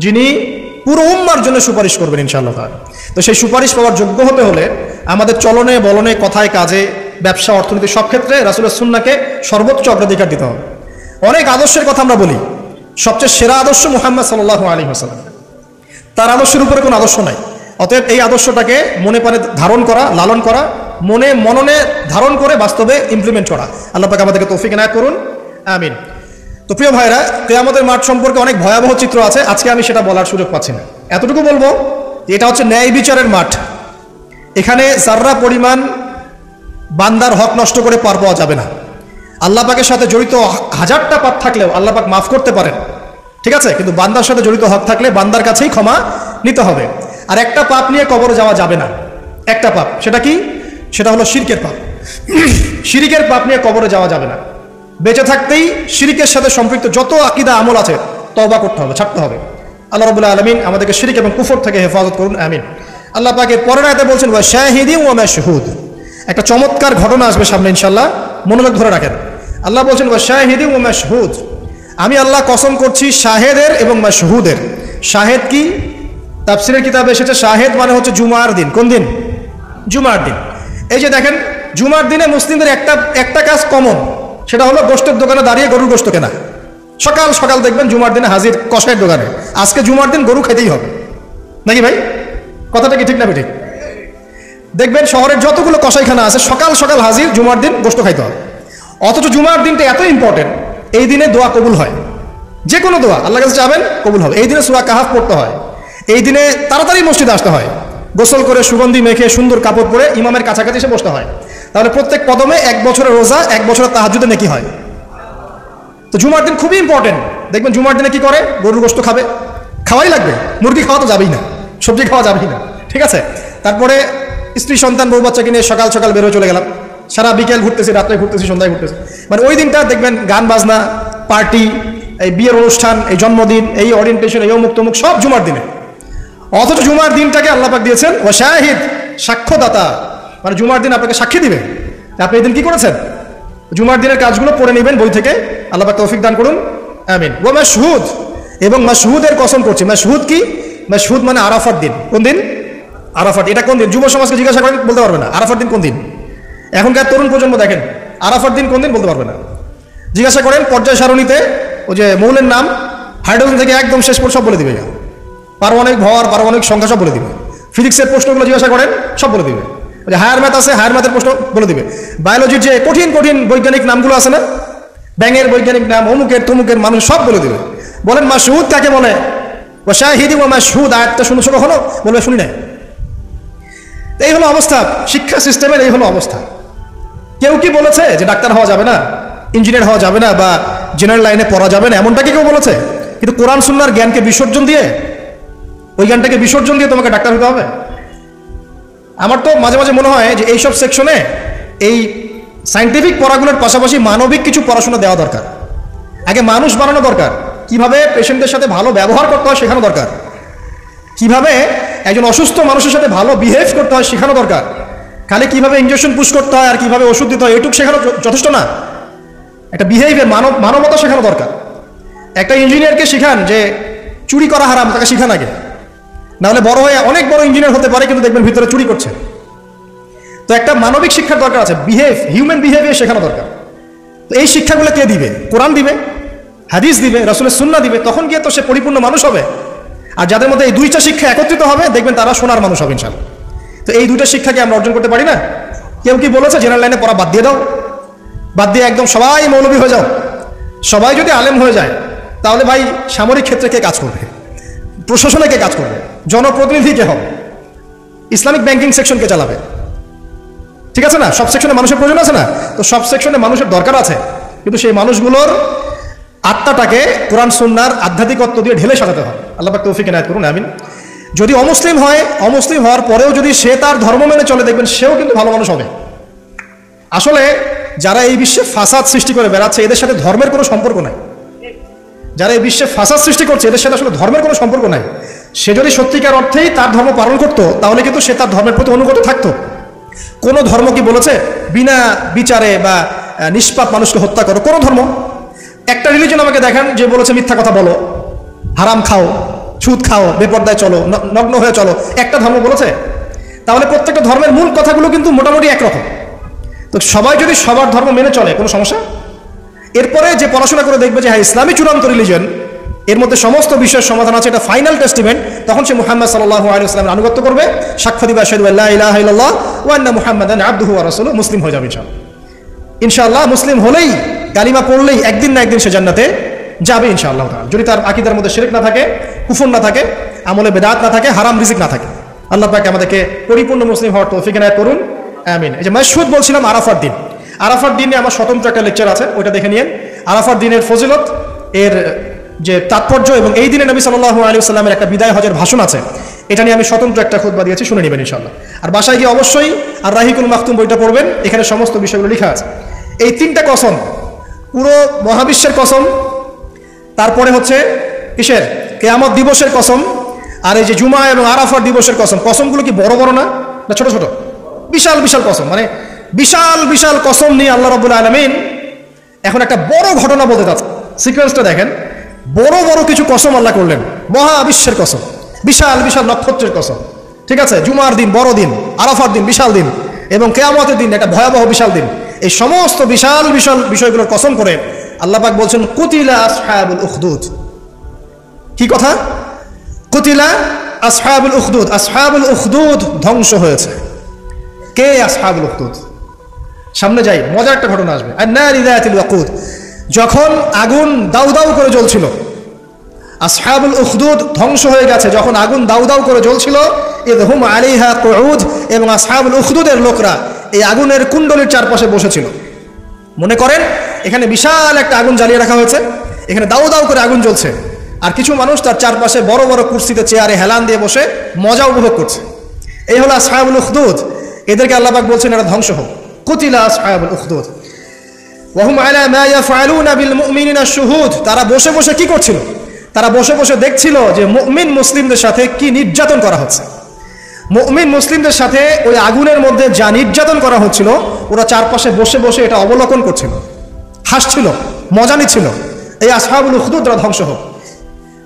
যিনি পুরো উম্মার জন্য সুপারিশ করবেন ইনশাআল্লাহ তাআলা। তো সেই সুপারিশ পাওয়ার যোগ্য হতে হলে আমাদের চলনে বলনে, কথায় কাজে, ব্যবসা অর্থনীতি সব ক্ষেত্রে রাসূলের সুন্নাহকে সর্বোচ্চ অগ্রাধিকার দিতে হবে। অনেক আদর্শের কথা আমরা বলি, সবচেয়ে সেরা আদর্শ মুহাম্মদ সাল্লাল্লাহু আলাইহি ওয়াসাল্লাম। তার আদর্শের উপরে কোনো আদর্শ নাই। অতএব এই আদর্শটাকে মনে প্রাণে ধারণ করা, লালন করা, মনে মননে ধারণ করে বাস্তবে ইমপ্লিমেন্ট করা। আল্লাহ পাক আমাদেরকে তৌফিক এনায়েত করুন, আমিন। তো প্রিয় ভাইরা, কিয়ামতের মাঠ সম্পর্কে অনেক ভয়াবহ চিত্র আছে, আজকে আমি সেটা বলার সুযোগ পাচ্ছি না। এতটুকু বলবো যে এটা হচ্ছে ন্যায় বিচারের মাঠ। এখানে যাররা পরিমাণ বান্দার হক নষ্ট করে পার পাওয়া যাবে না। আল্লাহ পাকের সাথে জড়িত হাজারটা পাপ থাকলেও আল্লাহ পাক মাফ করতে পারেন, ঠিক আছে, কিন্তু বান্দার সাথে জড়িত হক থাকলে বান্দার কাছেই ক্ষমা নিতে হবে। আর একটা পাপ নিয়ে কবরে যাওয়া যাবে না, একটা পাপ। সেটা কি? সেটা হলো শিরকের পাপ। শিরকের পাপ নিয়ে কবরে যাওয়া যাবে না। বেঁচে থাকতেই শিরকের সাথে সম্পৃক্ত যত আকীদা আমল আছে তওবা করতে হবে, ছাড়তে হবে। আল্লাহ রাব্বুল আলামিন আমাদেরকে শিরক এবং কুফর থেকে হেফাজত করুন, আমিন। আল্লাহ পাক এর পরের আয়াতে বলছেন ওয়া শাহিদিন ওয়া মাশহুদ। একটা চমৎকার ঘটনা আসবে সামনে ইনশাআল্লাহ, মনোযোগ ধরে রাখেন। আল্লাহ বলছেন ওয়া শাহিদিন ওয়া মাশহুদ, আমি আল্লাহ কসম করছি শাহেদের এবং মাশহুদের। শাহেদ কি? তাফসীরের কিতাবে এসেছে শাহেদ মানে হচ্ছে জুমার দিন। কোন দিন? জুমার দিন। এই যে দেখেন, জুমার দিনে মুসলিমদের একটা কাজ কমন, সেটা হলো গোশতের দোকানে দাঁড়িয়ে গরুর গোশত কেনা। সকাল সকাল দেখবেন জুমার দিনে হাজির কসাইয়ের দোকানে, আজকে জুমার দিন গরু খেতেই হবে, নাকি ভাই? কথাটা কি ঠিক না ঠিক? দেখবেন শহরের যতগুলো কসাইখানা আছে সকাল সকাল হাজির, জুমার দিন গোশত খাইতে হবে। অথচ জুমার দিনটা এত ইম্পর্টেন্ট, এই দিনে দোয়া কবুল হয়। যে কোনো দোয়া আল্লাহর কাছে চাবেন, কবুল হবে। এই দিনে সূরা কাহাফ পড়তে হয়। এই দিনে তাড়াতাড়ি মসজিদে আসতে হয়, গোসল করে সুগন্ধি মেখে সুন্দর কাপড় পরে ইমামের কাছাকাছি এসে বসতে হয়। তাহলে প্রত্যেক কদমে 1 বছরের রোজা, 1 বছরের তাহাজ্জুদে নেকি হয়। তো জুমার দিন খুবই ইম্পর্টেন্ট। দেখবেন জুমার দিনে কি করে? গরুর গোশত খাবে, খাওয়াই লাগবে। মুরগি খাওয়া তো যাবেই না, সবজি খাওয়া যাবেই না, ঠিক আছে। তারপরে স্ত্রী সন্তান বউ বাচ্চাকে নিয়ে সকাল সকাল বেরোয় চলে গেলাম, সারা বিকেল ঘুরতেছি, রাত্রে ঘুরতেছি, সন্ধ্যায় ঘুরতেছি। মানে ওই দিনটা দেখবেন গান বাজনা, পার্টি, এই বিয়ের অনুষ্ঠান, এই জন্মদিন, এই ওরিয়েন্টেশন, এই অমুক তমুক সব জুমার দিনে। অথচ জুমার দিনটাকে আল্লাহ পাক দিয়েছেন ওয়া শাহিদ, সাক্ষ্যদাতা। মানে জুমার দিন আপনাকে সাক্ষী দিবে আপনি এই দিন কি করেছেন। জুমার দিনের কাজগুলো পড়ে নেবেন বই থেকে, আল্লাহ পাক তৌফিক দান করুন, আমিন। ওয়া মাশহুদ, এবং মাশহুদের কসম করছি। মাশহুদ কি? মাশহুদ মানে আরাফার দিন। কোন দিন? আরাফাত। এটা কোন দিন? যুব সমাজকে জিজ্ঞাসা করেন, বলতে পারবে না আরাফার দিন কোন দিন। এখনকার তরুণ প্রজন্ম দেখেন আরাফার দিন কোন দিন বলতে পারবে না। জিজ্ঞাসা করেন পর্যায় সারণীতে ওই যে মৌলের নাম, হাইড্রোজেন থেকে একদম শেষ পর্যন্ত সব বলে দিবে। পারমাণবিক ভর, পারমাণবিক সংখ্যা সব বলে দিবে। ফিজিক্সের প্রশ্নগুলো জিজ্ঞাসা করেন, সব বলে দিবে। হায়ার ম্যাথ আছে, হায়ার ম্যাথের প্রশ্ন বলে দিবে। বায়োলজির যে কঠিন কঠিন বৈজ্ঞানিক নামগুলো আছে না, ব্যাঙের বৈজ্ঞানিক নাম, অমুকের তমুকের, মানুষ সব বলে দিবে। বলেন মাশহুদ কাকে বলে? ও শাহিদি ও মাশহুদ, আয়াতটা শুনেছো কখনো? বলবে শুনি নাই। এই হলো অবস্থা, শিক্ষা সিস্টেমের এই হলো অবস্থা। কেউ কি বলেছে যে ডাক্তার হওয়া যাবে না, ইঞ্জিনিয়ার হওয়া যাবে না, বা জেনারেল লাইনে পড়া যাবে না, এমনটা কি কেউ বলেছে? কিন্তু কোরআন সুন্নাহর জ্ঞানকে বিসর্জন দিয়ে, ওই জ্ঞানটাকে বিসর্জন দিয়ে তোমাকে ডাক্তার হতে হবে? আমার তো মাঝে মাঝে মনে হয় যে এইসব সেকশনে এই সায়েন্টিফিক পড়াগুলোর পাশাপাশি মানবিক কিছু পড়াশোনা দেওয়া দরকার। আগে মানুষ বানানো দরকার, কিভাবে পেশেন্টদের সাথে ভালো ব্যবহার করতে হয় শেখানো দরকার, কিভাবে একজন অসুস্থ মানুষের সাথে ভালো বিহেভ করতে হয় শেখানো দরকার। খালি কিভাবে ইনজেকশন পুশ করতে হয় আর কিভাবে ওষুধ দিতে হয় এইটুকু শেখানো যথেষ্ট না। একটা বিহেভিয়ার, মানবতা শেখানো দরকার। একটা ইঞ্জিনিয়ারকে শিখান যে চুরি করা হারাম, তাকে শিখান আগে, নাহলে বড় হয়ে অনেক বড় ইঞ্জিনিয়ার হতে পারে কিন্তু দেখবেন ভিতরে চুরি করছে। তো একটা মানবিক শিক্ষার দরকার আছে, হিউম্যান বিহেভিয়ার শেখানো দরকার। তো এই শিক্ষাগুলো কে দিবে? কোরআন দিবে, হাদিস দিবে, রাসূলের সুন্নাহ দিবে, তখন গিয়ে তো সে পরিপূর্ণ মানুষ হবে। আর যাদের মধ্যে এই দুইটা শিক্ষা একত্রিত হবে দেখবেন তারা সোনার মানুষ হবে ইনশাআল্লাহ। তো এই দুইটা শিক্ষাকে আমরা অর্জন করতে পারি না? কেউ কি বলেছে জেনারেল লাইনে পড়া বাদ দিয়ে দাও, বাদ দিয়ে একদম সবাই মৌলবী হয়ে যাও? সবাই যদি আলেম হয়ে যায় তাহলে ভাই সামরিক ক্ষেত্রে কে কাজ করবে, প্রশাসনে কে কাজ করবে, জনপ্রতিনিধি কে হবে, ইসলামিক ব্যাংকিং সেকশন কে চালাবে? ঠিক আছে না? সব সেকশনে মানুষের প্রয়োজন আছে না? তো সব সেকশনে মানুষের দরকার আছে, কিন্তু সেই মানুষগুলোর আত্মাটাকে কোরআন সুন্নাহর আধ্যাত্মিকত্ব দিয়ে ঢেলে সাজাতে হবে। আল্লাহ পাক তৌফিক এনায়েত করুন, আমিন। যদি অমুসলিম হয়, অমুসলিম হওয়ার পরেও যদি সে তার ধর্ম মেনে চলে দেখবেন সেও কিন্তু ভালো মানুষ হবে। আসলে যারা এই বিশ্বে ফাসাদ সৃষ্টি করে বেড়াচ্ছে এদের সাথে ধর্মের কোনো সম্পর্ক নাই। যারা এই বিশ্বে ফাসাদ সৃষ্টি করছে এদের সাথে আসলে ধর্মের কোনো সম্পর্ক নাই। সে যদি সত্যিকার অর্থেই তার ধর্ম পালন করতো তাহলে কিন্তু সে তার ধর্মের প্রতি অনুগত থাকতো। কোনো ধর্ম কি বলেছে বিনা বিচারে বা নিষ্পাপ মানুষকে হত্যা করো? কোনো ধর্ম, একটা রিলিজন আমাকে দেখান যে বলেছে মিথ্যা কথা বলো, হারাম খাও, সুদ খাও, বেপরদায় চলো, নগ্ন হয়ে চলো, একটা ধর্ম বলেছে? তাহলে প্রত্যেকটা ধর্মের মূল কথাগুলো কিন্তু মোটামুটি একরকম। তো সবাই যদি সবার ধর্ম মেনে চলে কোনো সমস্যা? এরপরে যে পড়াশোনা করে দেখবে যে হ্যাঁ ইসলামী চূড়ান্ত রিলিজন, এর মধ্যে সমস্ত বিষয়ের সমাধান আছে, এটা ফাইনাল টেস্টিমেন্ট, তখন সে মুহাম্মদ সাল্লাল্লাহু আলাইহি ওয়াসাল্লামের আনুগত্য করবে, সাক্ষ্য দিবে আশহাদু আল্লা ইলাহা ইল্লাল্লাহ ওয়া আন্না মুহাম্মাদান আবদুহু ওয়া রাসূলুহু, মুসলিম হয়ে যাবে ইনশাআল্লাহ। ইনশাআল্লাহ মুসলিম হলেই, কালিমা পড়লেই একদিন না একদিন সে জান্নাতে যাবে ইনশাআল্লাহ তাআলা, যদি তার আকীদার মধ্যে শিরক না থাকে, কুফর না থাকে, আমলে বেদাত না থাকে, হারাম রিজিক না থাকে। আল্লাহ পাক আমাদেরকে পরিপূর্ণ মুসলিম হওয়ার তৌফিক এনায়েত করুন, আমিন। এই যে মাশহুদ বলছিলাম আরাফার দিন, আরাফার দিনে আমার স্বতন্ত্র একটা লেকচার আছে, ওইটা দেখে নিন। আরাফার দিনের ফজিলত, এর যে তাৎপর্য, এবং এই দিনে নবী সাল্লাল্লাহু আলাইহি ওয়াসাল্লামের একটা বিদায় হজের ভাষণ আছে, এটা নিয়ে আমি স্বতন্ত্র একটা খুতবা দিয়েছি, শুনে নেবেন ইনশাআল্লাহ। আর বাসায় গিয়ে অবশ্যই আর রাহিকুল মাখতুম বইটা পড়বেন, এখানে সমস্ত বিষয়গুলো লেখা আছে। এই তিনটা কসম, পুরো মহাবিশ্বের কসম, তারপরে হচ্ছে কিসের? কিয়ামত দিবসের কসম, আর এই যে জুমা এবং আরাফার দিবসের কসম। কসমগুলো কি বড় বড় না, না ছোট ছোট? বিশাল বিশাল কসম, মানে বিশাল বিশাল কসম নিয়ে আল্লাহ রাব্বুল আলামিন এখন একটা বড় ঘটনা বলতে যাচ্ছে। সিকোয়েন্সটা দেখেন, বড় বড় কিছু কসম আল্লাহ করলেন, মহাবিশ্বের কসম, বিশাল বিশাল নক্ষত্রের কসম, ঠিক আছে? জুমার দিন বড় দিন, আরাফার দিন বিশাল দিন, এবং কিয়ামতের দিন একটা ভয়াবহ বিশাল দিন। এই সমস্ত বিশাল বিশাল বিষয়গুলোর কসম করে আল্লাহ পাক বলছেন কুতিলা আসহাবুল উখদুদ। কি কথা? কুতিলা আসহাবুল উখদুদ, আসহাবুল উখদুদ ধ্বংস হয়েছে। কে আসহাবুল উখদুদ? সামনে যাই, মজার একটা ঘটনা আসবে। আন-নারি যাতিল ওয়াকুদ, যখন আগুন দাউ দাউ করে জ্বলছিল, আসহাবুল উখদুদ ধ্বংস হয়ে গেছে যখন আগুন দাউ দাউ করে জ্বলছিল। ইযহুম আলাইহা কুউদ, এবং আসহাবুল উখদুদের লোকরা এই আগুনের কুণ্ডলীর চারপাশে বসেছিল। মনে করেন এখানে বিশাল একটা আগুন জ্বালিয়ে রাখা হয়েছে, এখানে দাউ দাউ করে আগুন জ্বলছে, আর কিছু মানুষ তার চারপাশে বড় বড় কুরসিতে, চেয়ারে হেলান দিয়ে বসে মজা উপভোগ করছে। এই হলো আসহাবুল উখদুদ। এদেরকে আল্লাহ পাক বলছেন এরা ধ্বংস হোক। কুতিলা আসহাবুল উখদুদ ওয়া হুম আলা মা ইয়াফআলুনা বিল মুমিনিনা শুহুদ। তারা বসে বসে কি করছিল? তারা বসে বসে দেখছিল যে মুমিন মুসলিমদের সাথে কি নির্যাতন করা হচ্ছে। মুমিন মুসলিমদের সাথে ওই আগুনের মধ্যে যা নির্যাতন করা হচ্ছিল, ওরা চারপাশে বসে বসে এটা অবলোকন করছিল, হাসছিল, মজা নিচ্ছিল। এই আসহাবুল উখদুদরা ধ্বংস হোক।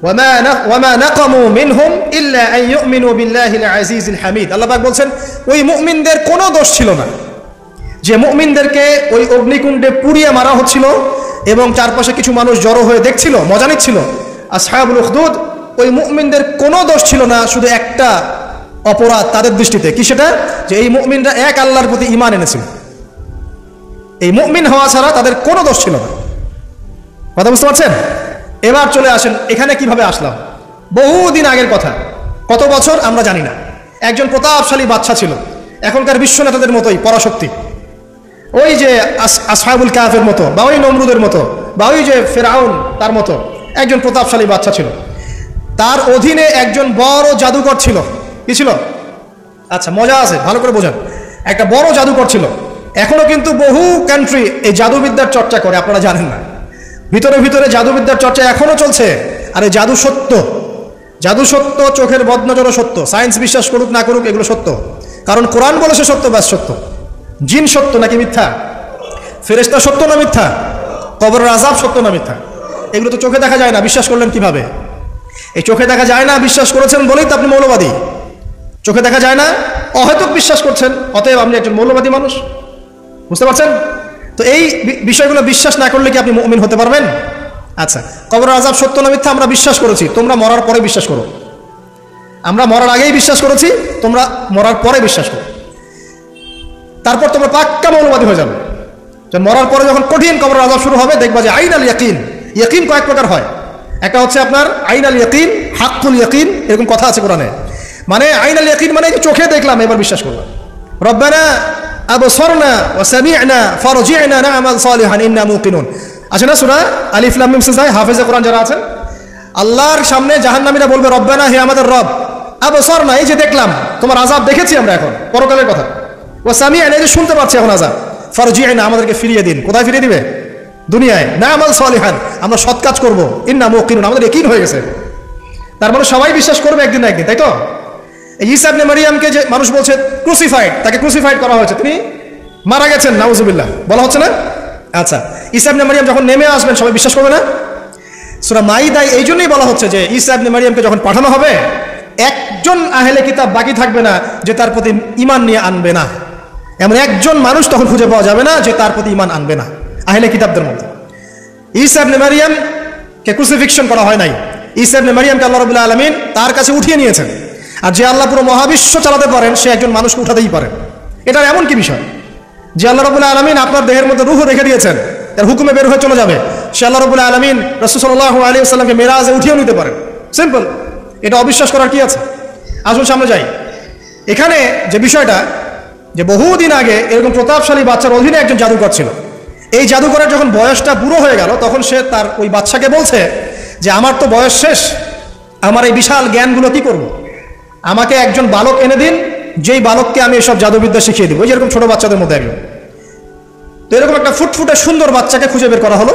ওয়ামা নাকামু মিনহুম ইল্লা আন ইউমিনু বিল্লাহিল আজিজিল হামিদ। আল্লাহ পাক বলছেন ওই মুমিনদের কোনো দোষ ছিল না যে মুমিনদেরকে ওই অগ্নিকুণ্ডে পুড়িয়ে মারা হচ্ছিল এবং চারপাশে কিছু মানুষ জড়ো হয়ে দেখছিল, মজা নিচ্ছিল। আসহাবুল উখদুদ, ওই মুমিনদের কোনো দোষ ছিল না, শুধু একটা অপরাধ তাদের দৃষ্টিতে কি সেটা, যে এই মুমিনরা এক আল্লাহর প্রতি ঈমান এনেছিল, এই মুমিন হওয়া ছাড়া তাদের কোনো দোষ ছিল না। কথা বুঝতে পারছেন? এবার চলে আসেন এখানে কিভাবে আসলাম। বহুদিন আগের কথা, কত বছর আমরা জানি না। একজন প্রতাপশালী বাদশা ছিল, এখনকার বিশ্ব নেতাদের মতোই পরাশক্তি, ওই যে আসহাবুল কাহফের মতো, বা ওই নমরুদের মতো, বা ওই যে ফেরাউন তার মতো একজন প্রতাপশালী বাদশা ছিল। তার অধীনে একজন বড় জাদুকর ছিল। কি ছিল? আচ্ছা, মজা আছে, ভালো করে বোঝেন। একটা বড় জাদুকর ছিল। এখনো কিন্তু বহু কান্ট্রি এই জাদুবিদ্যার চর্চা করে, আপনারা জানেন না। ভিতরে ভিতরে জাদুবিদ্যার চর্চা এখনো চলছে। আর এই জাদু সত্য, জাদু সত্য, চোখের বদনজরও সত্য। সায়েন্স বিশ্বাস করুক না করুক, এগুলো সত্য। কারণ কোরআন বলেছে সত্য, ব্যাস সত্য। জিন সত্য নাকি মিথ্যা? ফেরেশতা সত্য না মিথ্যা? কবরের আযাব সত্য না মিথ্যা? এগুলো তো চোখে দেখা যায় না, বিশ্বাস করলেন কিভাবে? এই চোখে দেখা যায় না বিশ্বাস করেছেন বলেই তো আপনি মৌলবাদী। চোখে দেখা যায় না, অহেতুক বিশ্বাস করছেন, অতএব আপনি একজন মৌলবাদী মানুষ। বুঝতে পারছেন? তো এই বিষয়গুলো বিশ্বাস না করলে কি আপনি মুমিন হতে পারবেন? আচ্ছা, কবরের আযাব সত্য না মিথ্যা আমরা বিশ্বাস করেছি, তোমরা মরার পরে বিশ্বাস করো। আমরা মরার আগেই বিশ্বাস করেছি, তোমরা মরার পরে বিশ্বাস করো। তারপর তোমরা পাক্কা মৌলবাদী হয়ে যাবে। মরার পরে যখন কঠিন কবরের আযাব শুরু হবে, দেখবা যে আইন আল ইয়াকিন। ইয়াকিন কয়েক প্রকার হয়। একটা হচ্ছে আপনার আইন আল ইয়াকিন, হাক্কুল ইয়াকিন, এরকম কথা আছে কোরআনে। মানে আইন আল ইয়াকিন মানে চোখে দেখলাম এবার বিশ্বাস করলাম। রব্বানা আবসারনা ওয়া সামি'না ফারজি'না না'মাল সালিহান ইন্না মুকিনুন। আছে না সূরা আলিফ লাম মিম সিজদা, হাফেজে কোরআন যারা আছেন, আল্লাহর সামনে জাহান্নামীরা বলবে রব্বানা, হে আমাদের রব, আবসারনা, এই যে দেখলাম, তোমার আযাব দেখেছি আমরা এখন, পরকালের কথা, ওয়া সামি'না, এই যে শুনতে পাচ্ছি এখন আযাব, ফারজি'না, আমাদেরকে ফিরিয়ে দিন। কোথায় ফিরিয়ে দিবে? দুনিয়ায়। না'মাল সালিহান, আমরা সৎ কাজ করব, ইন্না মুকিনুন, আমাদের ইয়াকিন হয়ে গেছে। তার মানে সবাই বিশ্বাস করবে একদিন না একদিন, তাই তো? ঈসা ইবনে মারইয়ামকে যে মানুষ বলছে ক্রুসিফাইড, তাকে ক্রুসিফাইড করা হয়েছে, তিনি মারা গেছেন, নাউজুবিল্লাহ, বলা হচ্ছে না? আচ্ছা, ঈসা ইবনে মারইয়াম যখন নেমে আসবেন সবাই বিশ্বাস করবে না? সূরা মাইদায় এই জন্যই বলা হচ্ছে যে ঈসা ইবনে মারইয়ামকে যখন পাঠানো হবে, একজন আহলে কিতাব বাকি থাকবে না যে তার প্রতি ঈমান নিয়ে আনবে না। এমন একজন মানুষ তখন খুঁজে পাওয়া যাবে না যে তার প্রতি ঈমান আনবে না আহলে কিতাবদের মধ্যে। ঈসা ইবনে মারইয়ামকে ক্রুসিফিকশন করা হয় নাই। ঈসা ইবনে মারইয়ামকে আল্লাহ রাব্বুল আলামিন তার কাছে উঠিয়ে নিয়েছেন। আর যে আল্লাহ পুরো মহাবিশ্ব চালাতে পারেন, সে একজন মানুষকে উঠাতেই পারেন। এটার এমন কি বিষয় যে আল্লাহ রাব্বুল আলামিন আপনার দেহের মধ্যে রূহ রেখে দিয়েছেন, তার হুকুমে বের হয়ে চলে যাবে। সে আল্লাহ রাব্বুল আলামিন রাসূল সাল্লাল্লাহু আলাইহি ওয়াসাল্লামকে মেরাজে উঠিয়ে নিতে পারেন। সিম্পল। এটা অবিশ্বাস করার কি আছে? আসুন সামনে যাই। এখানে যে বিষয়টা, যে বহুদিন আগে এরকম প্রতাপশালী বাচ্চার অধীনে একজন জাদুকর ছিল। এই জাদুকরের যখন বয়সটা বুড়ো হয়ে গেল, তখন সে তার ওই বাচ্চাকে বলছে যে আমার তো বয়স শেষ, আমার এই বিশাল জ্ঞানগুলো কি করব? আমাকে একজন বালক এনে দিন, যেই বালককে আমি এসব জাদুবিদ্যা শিখিয়ে দিব। যেরকম ছোট বাচ্চাদের মধ্যে একজন। তো এরকম একটা ফুটফুটে সুন্দর বাচ্চাকে খুঁজে বের করা হলো,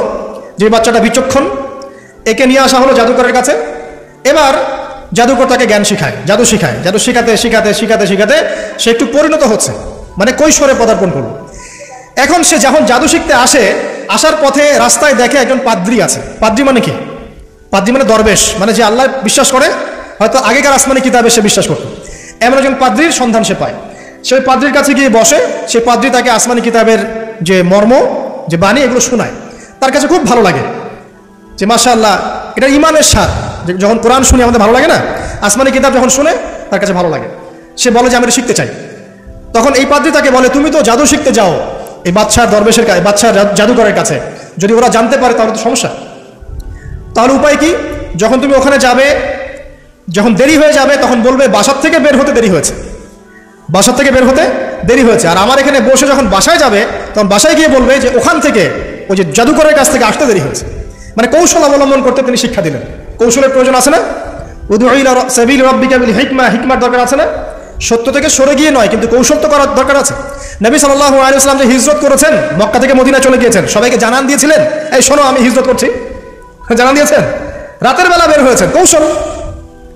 যে বাচ্চাটা বিচক্ষণ। একে নিয়ে আসা হলো জাদুকরের কাছে। এবার জাদুকর তাকে জ্ঞান শিখায়, জাদু শিখায়। জাদু শিখাতে শিখাতে শিখাতে শিখাতে সে একটু পরিণত হচ্ছে, মানে কৈশোরে পদার্পণ করলো। এখন সে যখন জাদু শিখতে আসে, আসার পথে রাস্তায় দেখে একজন পাদ্রী আছে। পাদ্রী মানে কি? পাদ্রী মানে দরবেশ, মানে যে আল্লাহ বিশ্বাস করে, হয়তো আগেকার আসমানি কিতাবে সে বিশ্বাস করত। এমন একজন পাদ্রীর সন্ধান সে পায়। সে পাদ্রীর কাছে গিয়ে বসে, সেই পাদ্রী তাকে আসমানি কিতাবের যে মর্ম, যে বাণী, এগুলো শোনায়। তার কাছে খুব ভালো লাগে যে মাশাআল্লাহ, এটা ইমানের স্বাদ। যখন কোরআন শুনি আমাদের ভালো লাগে না, আসমানি কিতাব যখন শুনে তার কাছে ভালো লাগে। সে বলে যে আমি এটা শিখতে চাই। তখন এই পাদ্রী তাকে বলে, তুমি তো জাদু শিখতে যাও এই বাদশার দরবেশের কাছে, বাদশার জাদুকরের কাছে, যদি ওরা জানতে পারে তাহলে তো সমস্যা। তাহলে উপায় কি? যখন তুমি ওখানে যাবে, যখন দেরি হয়ে যাবে, তখন বলবে বাসার থেকে বের হতে দেরি হয়েছে, বাসার থেকে বের হতে দেরি হয়েছে। আর আমার এখানে বসে যখন বাসায় যাবে, তখন বাসায় গিয়ে বলবে যে ওখান থেকে, ওই যে জাদুকরের কাছ থেকে আসতে দেরি হয়েছে। মানে কৌশল অবলম্বন করতে তিনি শিক্ষা দিলেন। কৌশলের প্রয়োজন আছে না? উদউ ইলা সাবিল রাব্বিকা বিল হিকমা, হিকমার দরকার আছে না? সত্য থেকে সরে গিয়ে নয়, কিন্তু কৌশল তো করার দরকার আছে। নবী সাল্লাল্লাহু আলাইহি ওয়াসাল্লাম যে হিজরত করেছেন, মক্কা থেকে মদিনা চলে গিয়েছেন, সবাইকে জানান দিয়েছিলেন, এই শোনো আমি হিজরত করছি, জানান দিয়েছেন। রাতের বেলা বের হয়েছেন, কৌশল।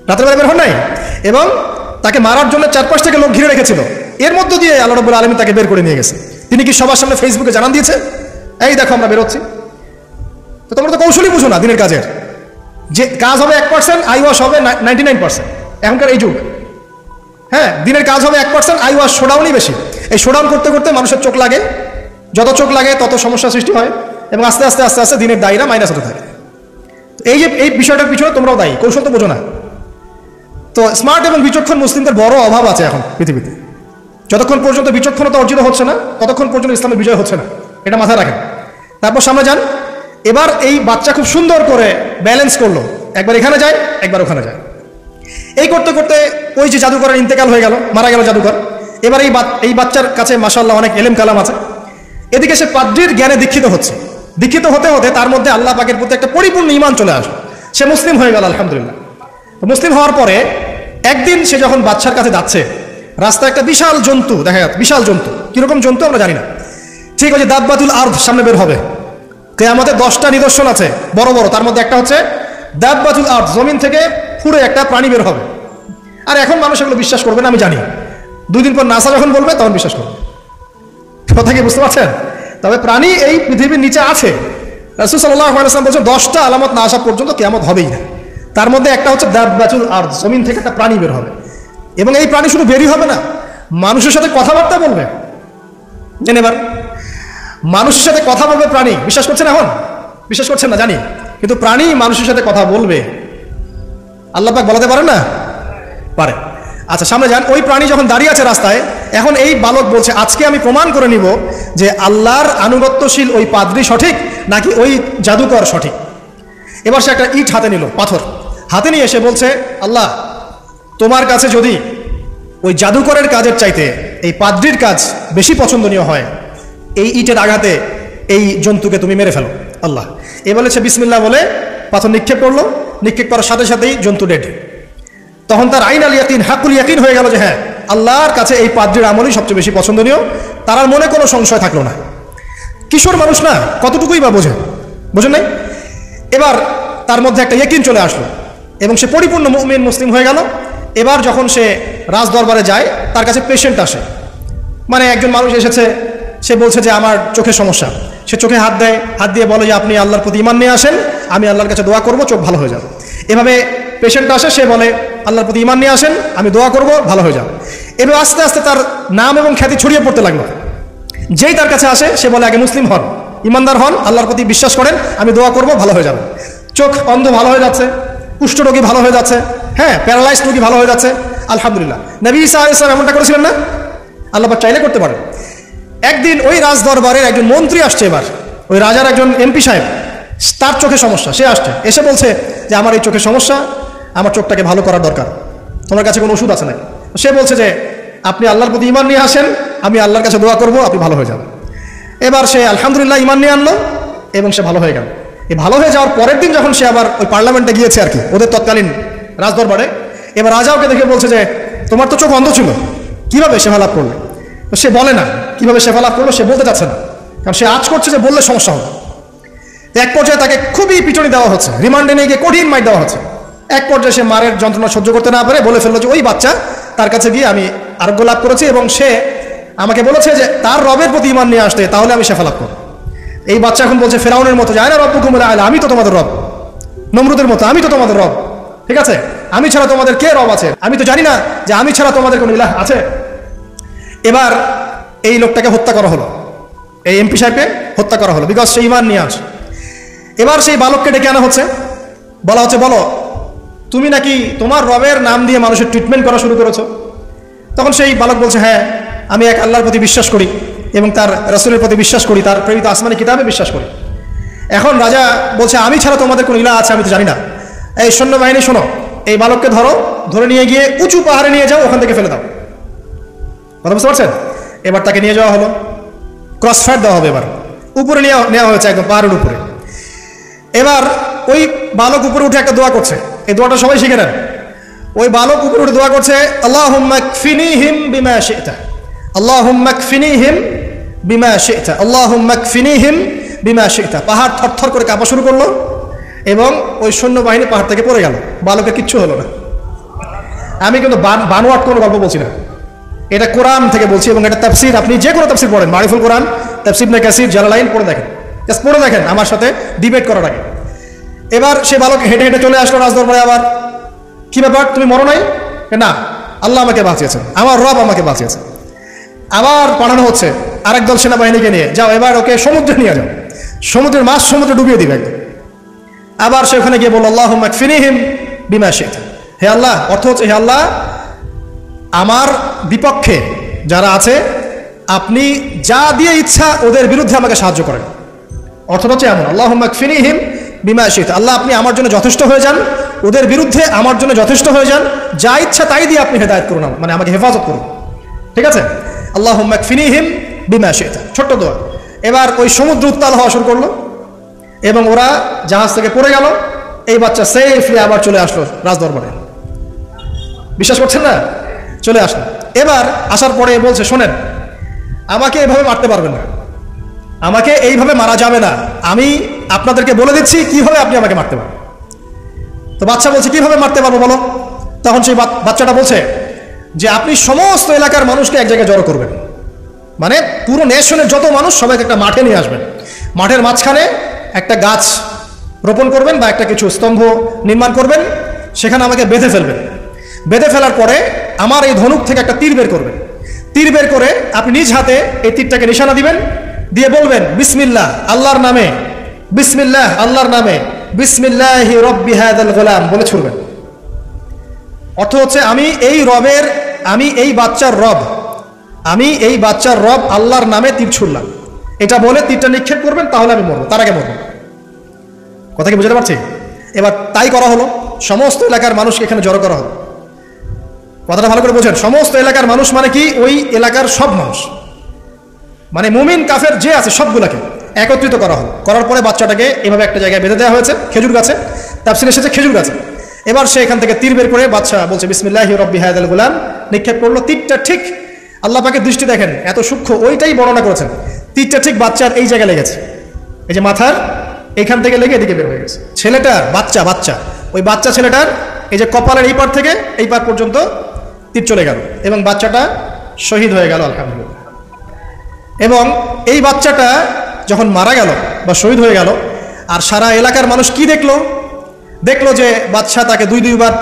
রাতের বেলা বের হন নাই, এবং তাকে মারার জন্য চারপাশ থেকে লোক ঘিরে রেখেছিল। এর মধ্য দিয়ে আল্লাহ রাব্বুল আলামিন তাকে বের করে নিয়ে গেছে। তিনি কি সবার সামনে ফেসবুকে জানান দিয়েছে, এই দেখো আমরা বেরোচ্ছি? তো তোমরা তো কৌশলই বুঝো না দিনের কাজের। যে কাজ হবে 1%, আইওয়াশ হবে 99%। এখনকার এই যুগ, হ্যাঁ, দিনের কাজ হবে 1%, আইওয়াশ শোডাউনই বেশি। এই শোডাউন করতে করতে মানুষের চোখ লাগে, যত চোখ লাগে তত সমস্যা সৃষ্টি হয়, এবং আস্তে আস্তে আস্তে আস্তে দিনের দায়রা মাইনাস হতে থাকে। এই যে এই বিষয়টার পিছনে তোমরাও দায়ী, কৌশল তো বোঝো না। তো স্মার্ট এবং বিচক্ষণ মুসলিমদের বড় অভাব আছে এখন পৃথিবীতে। যতক্ষণ পর্যন্ত বিচক্ষণতা অর্জিত হচ্ছে না ততক্ষণ পর্যন্ত ইসলামের বিজয় হচ্ছে না, এটা মাথায় রাখেন। তারপর সামনে যান। এবার এই বাচ্চা খুব সুন্দর করে ব্যালেন্স করলো, একবার এখানে যায় একবার ওখানে যায়। এই করতে করতে ওই যে জাদুকরের ইন্তেকাল হয়ে গেল, মারা গেল জাদুকর। এবার এই বাচ্চার কাছে মাশাআল্লাহ অনেক এলেম কালাম আছে। এদিকে সে পাদ্রীর জ্ঞানে দীক্ষিত হচ্ছে। দীক্ষিত হতে হতে তার মধ্যে আল্লাহ পাকের প্রতি একটা পরিপূর্ণ ঈমান চলে আসে, সে মুসলিম হয়ে গেল আলহামদুলিল্লাহ। মুসলিম হওয়ার পরে একদিন সে যখন বাচ্চার কাছে যাচ্ছে, রাস্তায় একটা বিশাল জন্তু দেখা যাচ্ছে। বিশাল জন্তু, কিরকম জন্তু আমরা জানি না। ঠিক আছে, দাব্বাতুল আরদ সামনে বের হবে। কিয়ামতের 10টা নিদর্শন আছে বড় বড়, তার মধ্যে একটা হচ্ছে দাব্বাতুল আরদ, জমিন থেকে পুরো একটা প্রাণী বের হবে। আর এখন মানুষ এগুলো বিশ্বাস করবে না আমি জানি, 2 দিন পর নাসা যখন বলবে তখন বিশ্বাস করবে। কথা কি বুঝতে পারছেন? তবে প্রাণী এই পৃথিবীর নিচে আছে। রাসূল সাল্লাল্লাহু আলাইহি ওয়াসাল্লাম বলেছেন 10টা আলামত না আসা পর্যন্ত কিয়ামত হবেই না। তার মধ্যে একটা হচ্ছে দাব্বাতুল আরদ, জমিন থেকে একটা প্রাণী বের হবে। এবং এই প্রাণী শুধু বেরই হবে না, মানুষের সাথে কথাবার্তা বলবে। জেনে এবার মানুষের সাথে কথা বলবে প্রাণী। বিশ্বাস করছেন? এখন বিশ্বাস করছেন না জানি, কিন্তু প্রাণী মানুষের সাথে কথা বলবে। আল্লাহ পাক বলাতে পারে না? পারে। আচ্ছা সামনে যান। ওই প্রাণী যখন দাঁড়িয়ে আছে রাস্তায়, এখন এই বালক বলছে আজকে আমি প্রমাণ করে নিব যে আল্লাহর আনুগত্যশীল ওই পাদ্রী সঠিক নাকি ওই জাদুকর সঠিক। এবার সে একটা ইট হাতে নিল, পাথর হাতে নিয়ে এসে বলছে, আল্লাহ তোমার কাছে যদি ওই জাদুকরের কাজের চাইতে এই পাদ্রীর কাজ বেশি পছন্দনীয় হয়, এই ইটের আঘাতে এই জন্তুকে তুমি মেরে ফেলো আল্লাহ। এ বলেছে বিসমিল্লাহ বলে পাথর নিক্ষেপ করলো। নিক্ষেপ করার সাথে সাথেই জন্তু ডেড। তখন তার আইন আল ইয়াকিন, হাকুল ইয়াকিন হয়ে গেল যে হ্যাঁ আল্লাহর কাছে এই পাদ্রীর আমলই সবচেয়ে বেশি পছন্দনীয়। তার আর মনে কোনো সংশয় থাকলো না। কিশোর মানুষ না, কতটুকুই বা বোঝেন নাই। এবার তার মধ্যে একটা ইয়াকিন চলে আসলো এবং সে পরিপূর্ণ মুমিন মুসলিম হয়ে গেল। এবার যখন সে রাজ দরবারে যায়, তার কাছে পেশেন্ট আসে। মানে একজন মানুষ এসেছে, সে বলছে যে আমার চোখের সমস্যা। সে চোখে হাত দেয়, হাত দিয়ে বলে যে আপনি আল্লাহর প্রতি ঈমান নিয়ে আসেন, আমি আল্লাহর কাছে দোয়া করব, চোখ ভালো হয়ে যাবে। এভাবে পেশেন্ট আসে, সে বলে আল্লাহর প্রতি ঈমান নিয়ে আসেন, আমি দোয়া করব, ভালো হয়ে যাবে। এবার আস্তে আস্তে তার নাম এবং খ্যাতি ছড়িয়ে পড়তে লাগলো। যেই তার কাছে আসে সে বলে আগে মুসলিম হন, ইমানদার হন, আল্লাহর প্রতি বিশ্বাস করেন, আমি দোয়া করব, ভালো হয়ে যাবে। চোখ অন্ধ ভালো হয়ে যাচ্ছে, কুষ্ঠরোগী ভালো হয়ে যাচ্ছে, হ্যাঁ প্যারালাইজড রোগী ভালো হয়ে যাচ্ছে আলহামদুলিল্লাহ। নবী ঈসা আলাইহিস সালাম এমনটা করেছিলেন না? আল্লাহ পাক চাইলে করতে পারেন। একদিন ওই রাজ দরবারের একজন মন্ত্রী আসছে। এবার ওই রাজার একজন এমপি সাহেব, তার চোখে সমস্যা, সে আসছে। এসে বলছে যে আমার এই চোখের সমস্যা, আমার চোখটাকে ভালো করার দরকার, তোমার কাছে কোনো ওষুধ আছে নাকি? সে বলছে যে আপনি আল্লাহর প্রতি ঈমান নিয়ে আসেন, আমি আল্লাহর কাছে দোয়া করব, আপনি ভালো হয়ে যাবেন। এবার সে আলহামদুলিল্লাহ ঈমান নিয়ে আনলো এবং সে ভালো হয়ে গেল। এই ভালো হয়ে যাওয়ার পরের দিন যখন সে আবার ওই পার্লামেন্টে গিয়েছে আর কি, ওদের তৎকালীন রাজদরবারে, এবার রাজা ওকে দেখে বলছে যে তোমার তো চোখ অন্ধ ছিল, কিভাবে শেফা লাভ করলে? তো সে বলে না কিভাবে শেফা লাভ করলো, সে বলতে চাচ্ছে না, কারণ সে আজ করছে যে বললে সমস্যা হবে। এক পর্যায়ে তাকে খুবই পিটুনি দেওয়া হচ্ছে, রিমান্ডে নিয়ে গিয়ে কঠিন মাইর দেওয়া হচ্ছে। এক পর্যায়ে সে মারের যন্ত্রণা সহ্য করতে না পারে বলে ফেললো যে ওই বাচ্চা, তার কাছে গিয়ে আমি আরোগ্য লাভ করেছি এবং সে আমাকে বলেছে যে তার রবের প্রতি ঈমান নিয়ে আসতে, তাহলে আমি শেফা লাভ করব। এই বাচ্চা এখন বলছে ফেরাউনের মতো, যায় না রব্বুকুম আ'লা, আমি তো তোমাদের রব। নমরুদের মতো, আমি তো তোমাদের রব। ঠিক আছে, আমি ছাড়া তোমাদের কে রব আছে? আমি তো জানি না যে আমি ছাড়া তোমাদের কোনো ইলাহ আছে। এবার এই লোকটাকে হত্যা করা হলো, এই এমপি সাহেবকে হত্যা করা হলো, বিকজ সে ঈমান নিয়ে আসে। এবার সেই বালককে ডেকে আনা হচ্ছে, বলা হচ্ছে বলো তুমি নাকি তোমার রবের নাম দিয়ে মানুষের ট্রিটমেন্ট করা শুরু করেছো। তখন সেই বালক বলছে হ্যাঁ আমি এক আল্লাহর প্রতি বিশ্বাস করি এবং তার রাসূলের প্রতি বিশ্বাস করি, তার প্রেরিত আসমানি কিতাবে বিশ্বাস করি। এখন রাজা বলছে আমি ছাড়া তোমাদের কোনো ইলাহ আছে আমি তো জানি না। এই সৈন্যবাহিনী শোনো, এই বালককে ধরো, ধরে নিয়ে গিয়ে উঁচু পাহাড়ে নিয়ে যাও, ওখান থেকে ফেলে দাও। কথা বুঝতে পারছেন? এবার তাকে নিয়ে যাওয়া হলো, ক্রস ফায়ার দেওয়া হবে। এবার উপরে নেওয়া হয়েছে, একদম পাহাড়ের উপরে। এবার ওই বালক উপরে উঠে একটা দোয়া করছে, এই দোয়াটা সবাই শিখে নেন। ওই বালক উপরে উঠে দোয়া করছে আল্লাহুম্মা কফিনিহিম বিমা শি'তা, আল্লাহুম্মা কফিনিহিম বিমা শি'তা, আল্লাহুম্মা কফিনিহিম বিমা শি'তা। পাহাড় থরথর করে কাঁপা শুরু করলো এবং ওই সৈন্যবাহিনী পাহাড় থেকে পড়ে গেল, বালকের কিচ্ছু হলো না। আমি কিন্তু বানোয়াট কোনো গল্প বলছি না, এটা কোরআন থেকে বলছি এবং এটা তাফসীর। আপনি যে কোনো তাফসীর পড়েন, মারিফুল কোরআন, তাফসীর ইবনে কাসির, জালালাইন পড়ে দেখেন, জাস্ট পড়ে দেখেন আমার সাথে ডিবেট করার আগে। এবার সে বালক হেঁটে হেঁটে চলে আসলো রাজদরবারে। আবার কি ব্যাপার, তুমি মরো নাই? না, আল্লাহ আমাকে বাঁচিয়েছেন, আমার রব আমাকে বাঁচিয়েছেন। আবার পাঠানো হচ্ছে আরেক দল সেনাবাহিনীকে নিয়ে, যাও এবার ওকে সমুদ্রে নিয়ে যাও, সমুদ্রের মাছ সমুদ্রে ডুবিয়ে দিবে একদম। আবার সে ওখানে গিয়ে বলল আল্লাহুম্মা কফিনিহিম বিমা শি'তা, হে আল্লাহ, অর্থ হচ্ছে হে আল্লাহ, আমার বিপক্ষে যারা আছে আপনি যা দিয়ে ইচ্ছা ওদের বিরুদ্ধে আমাকে সাহায্য করেন। অর্থটা হচ্ছে এমন, আল্লাহুম্মা কফিনিহিম বিমা শি'তা, আল্লাহ আপনি আমার জন্য যথেষ্ট হয়ে যান, ওদের বিরুদ্ধে আমার জন্য যথেষ্ট হয়ে যান, যা ইচ্ছা তাই দিয়ে আপনি হেদায়েত করুন, মানে আমাকে হেফাজত করুন। ঠিক আছে, আল্লাহুম্মা কফিনিহিম বিমা শি'তা, ছোট্ট দোয়া। এবার ওই সমুদ্র উত্তাল হওয়া শুরু করলো এবং ওরা জাহাজ থেকে পড়ে গেল। এই বাচ্চা সেফলি আবার চলে আসলো রাজদরবারে। বিশ্বাস করছেন না? চলে আসলো। এবার আসার পরে বলছে, শোনেন, আমাকে এভাবে মারতে পারবেন না, আমাকে এইভাবে মারা যাবে না, আমি আপনাদেরকে বলে দিচ্ছি কিভাবে আপনি আমাকে মারতে পারবেন। তো বাচ্চা বলছে, কিভাবে মারতে পারবো বলো? তখন সেই বাচ্চাটা বলছে যে আপনি সমস্ত এলাকার মানুষকে এক জায়গায় জড়ো করবেন, মানে পুরো নেশনের যত মানুষ সবাইকে একটা মাঠে নিয়ে আসবেন, মাঠের মাঝখানে একটা গাছ রোপণ করবেন বা একটা কিছু স্তম্ভ নির্মাণ করবেন, সেখানে আমাকে বেঁধে ফেলবেন। বেঁধে ফেলার পরে আমার এই ধনুক থেকে একটা তীর বের করবেন, তীর বের করে আপনি নিজ হাতে এই তীরটাকে নিশানা দিবেন, দিয়ে বলবেন বিসমিল্লাহ আল্লাহর নামে, বিসমিল্লাহ আল্লাহর নামে, বিসমিল্লাহি রব্বি হাযাল গোলাম বলে ছুড়বেন। অর্থ হচ্ছে আমি এই বাচ্চার রব আল্লাহর নামে তীর ছুড়লাম, এটা বলে তীরটা নিক্ষেপ করবেন, তাহলে আমি মরবো, তার আগে মরবো। কথা কি বুঝতে পারছি? এবার তাই করা হলো, সমস্ত এলাকার মানুষকে এখানে জড়ো করা হলো। কথাটা ভালো করে বোঝেন, সমস্ত এলাকার মানুষ মানে কি? ওই এলাকার সব মানুষ, মানে মুমিন কাফের যে আছে সবগুলাকে একত্রিত করা হলো। করার পরে বাচ্চাটাকে এভাবে একটা জায়গায় বেঁধে দেওয়া হয়েছে, খেজুর গাছে, তাফসীরে এসেছে খেজুর গাছে। এবার সে এখান থেকে তীর বের করে, বাচ্চা বলছে বিসমিল্লাহি রব্বি হাযাল গোলাম, নিক্ষেপ করলো। তীরটা ঠিক, আল্লাহ পাকের দৃষ্টি দেখেন এত সূক্ষ্ম, ওইটাই বর্ণনা করেছেন, তীরটা ঠিক বাচ্চার এই জায়গায় লেগেছে, এই যে মাথার এখান থেকে লেগে এদিকে বের হয়ে গেছে। ছেলেটার বাচ্চা ওই বাচ্চা ছেলেটার এই যে কপালের এই পার থেকে এই পার পর্যন্ত তীর চলে গেল এবং বাচ্চাটা শহীদ হয়ে গেল, আলহামদুলিল্লাহ। এবং এই বাচ্চাটা যখন মারা গেল বা শহীদ হয়ে গেল, আর সারা এলাকার মানুষ কি দেখলো যে বাচ্চা তাকে দুইবার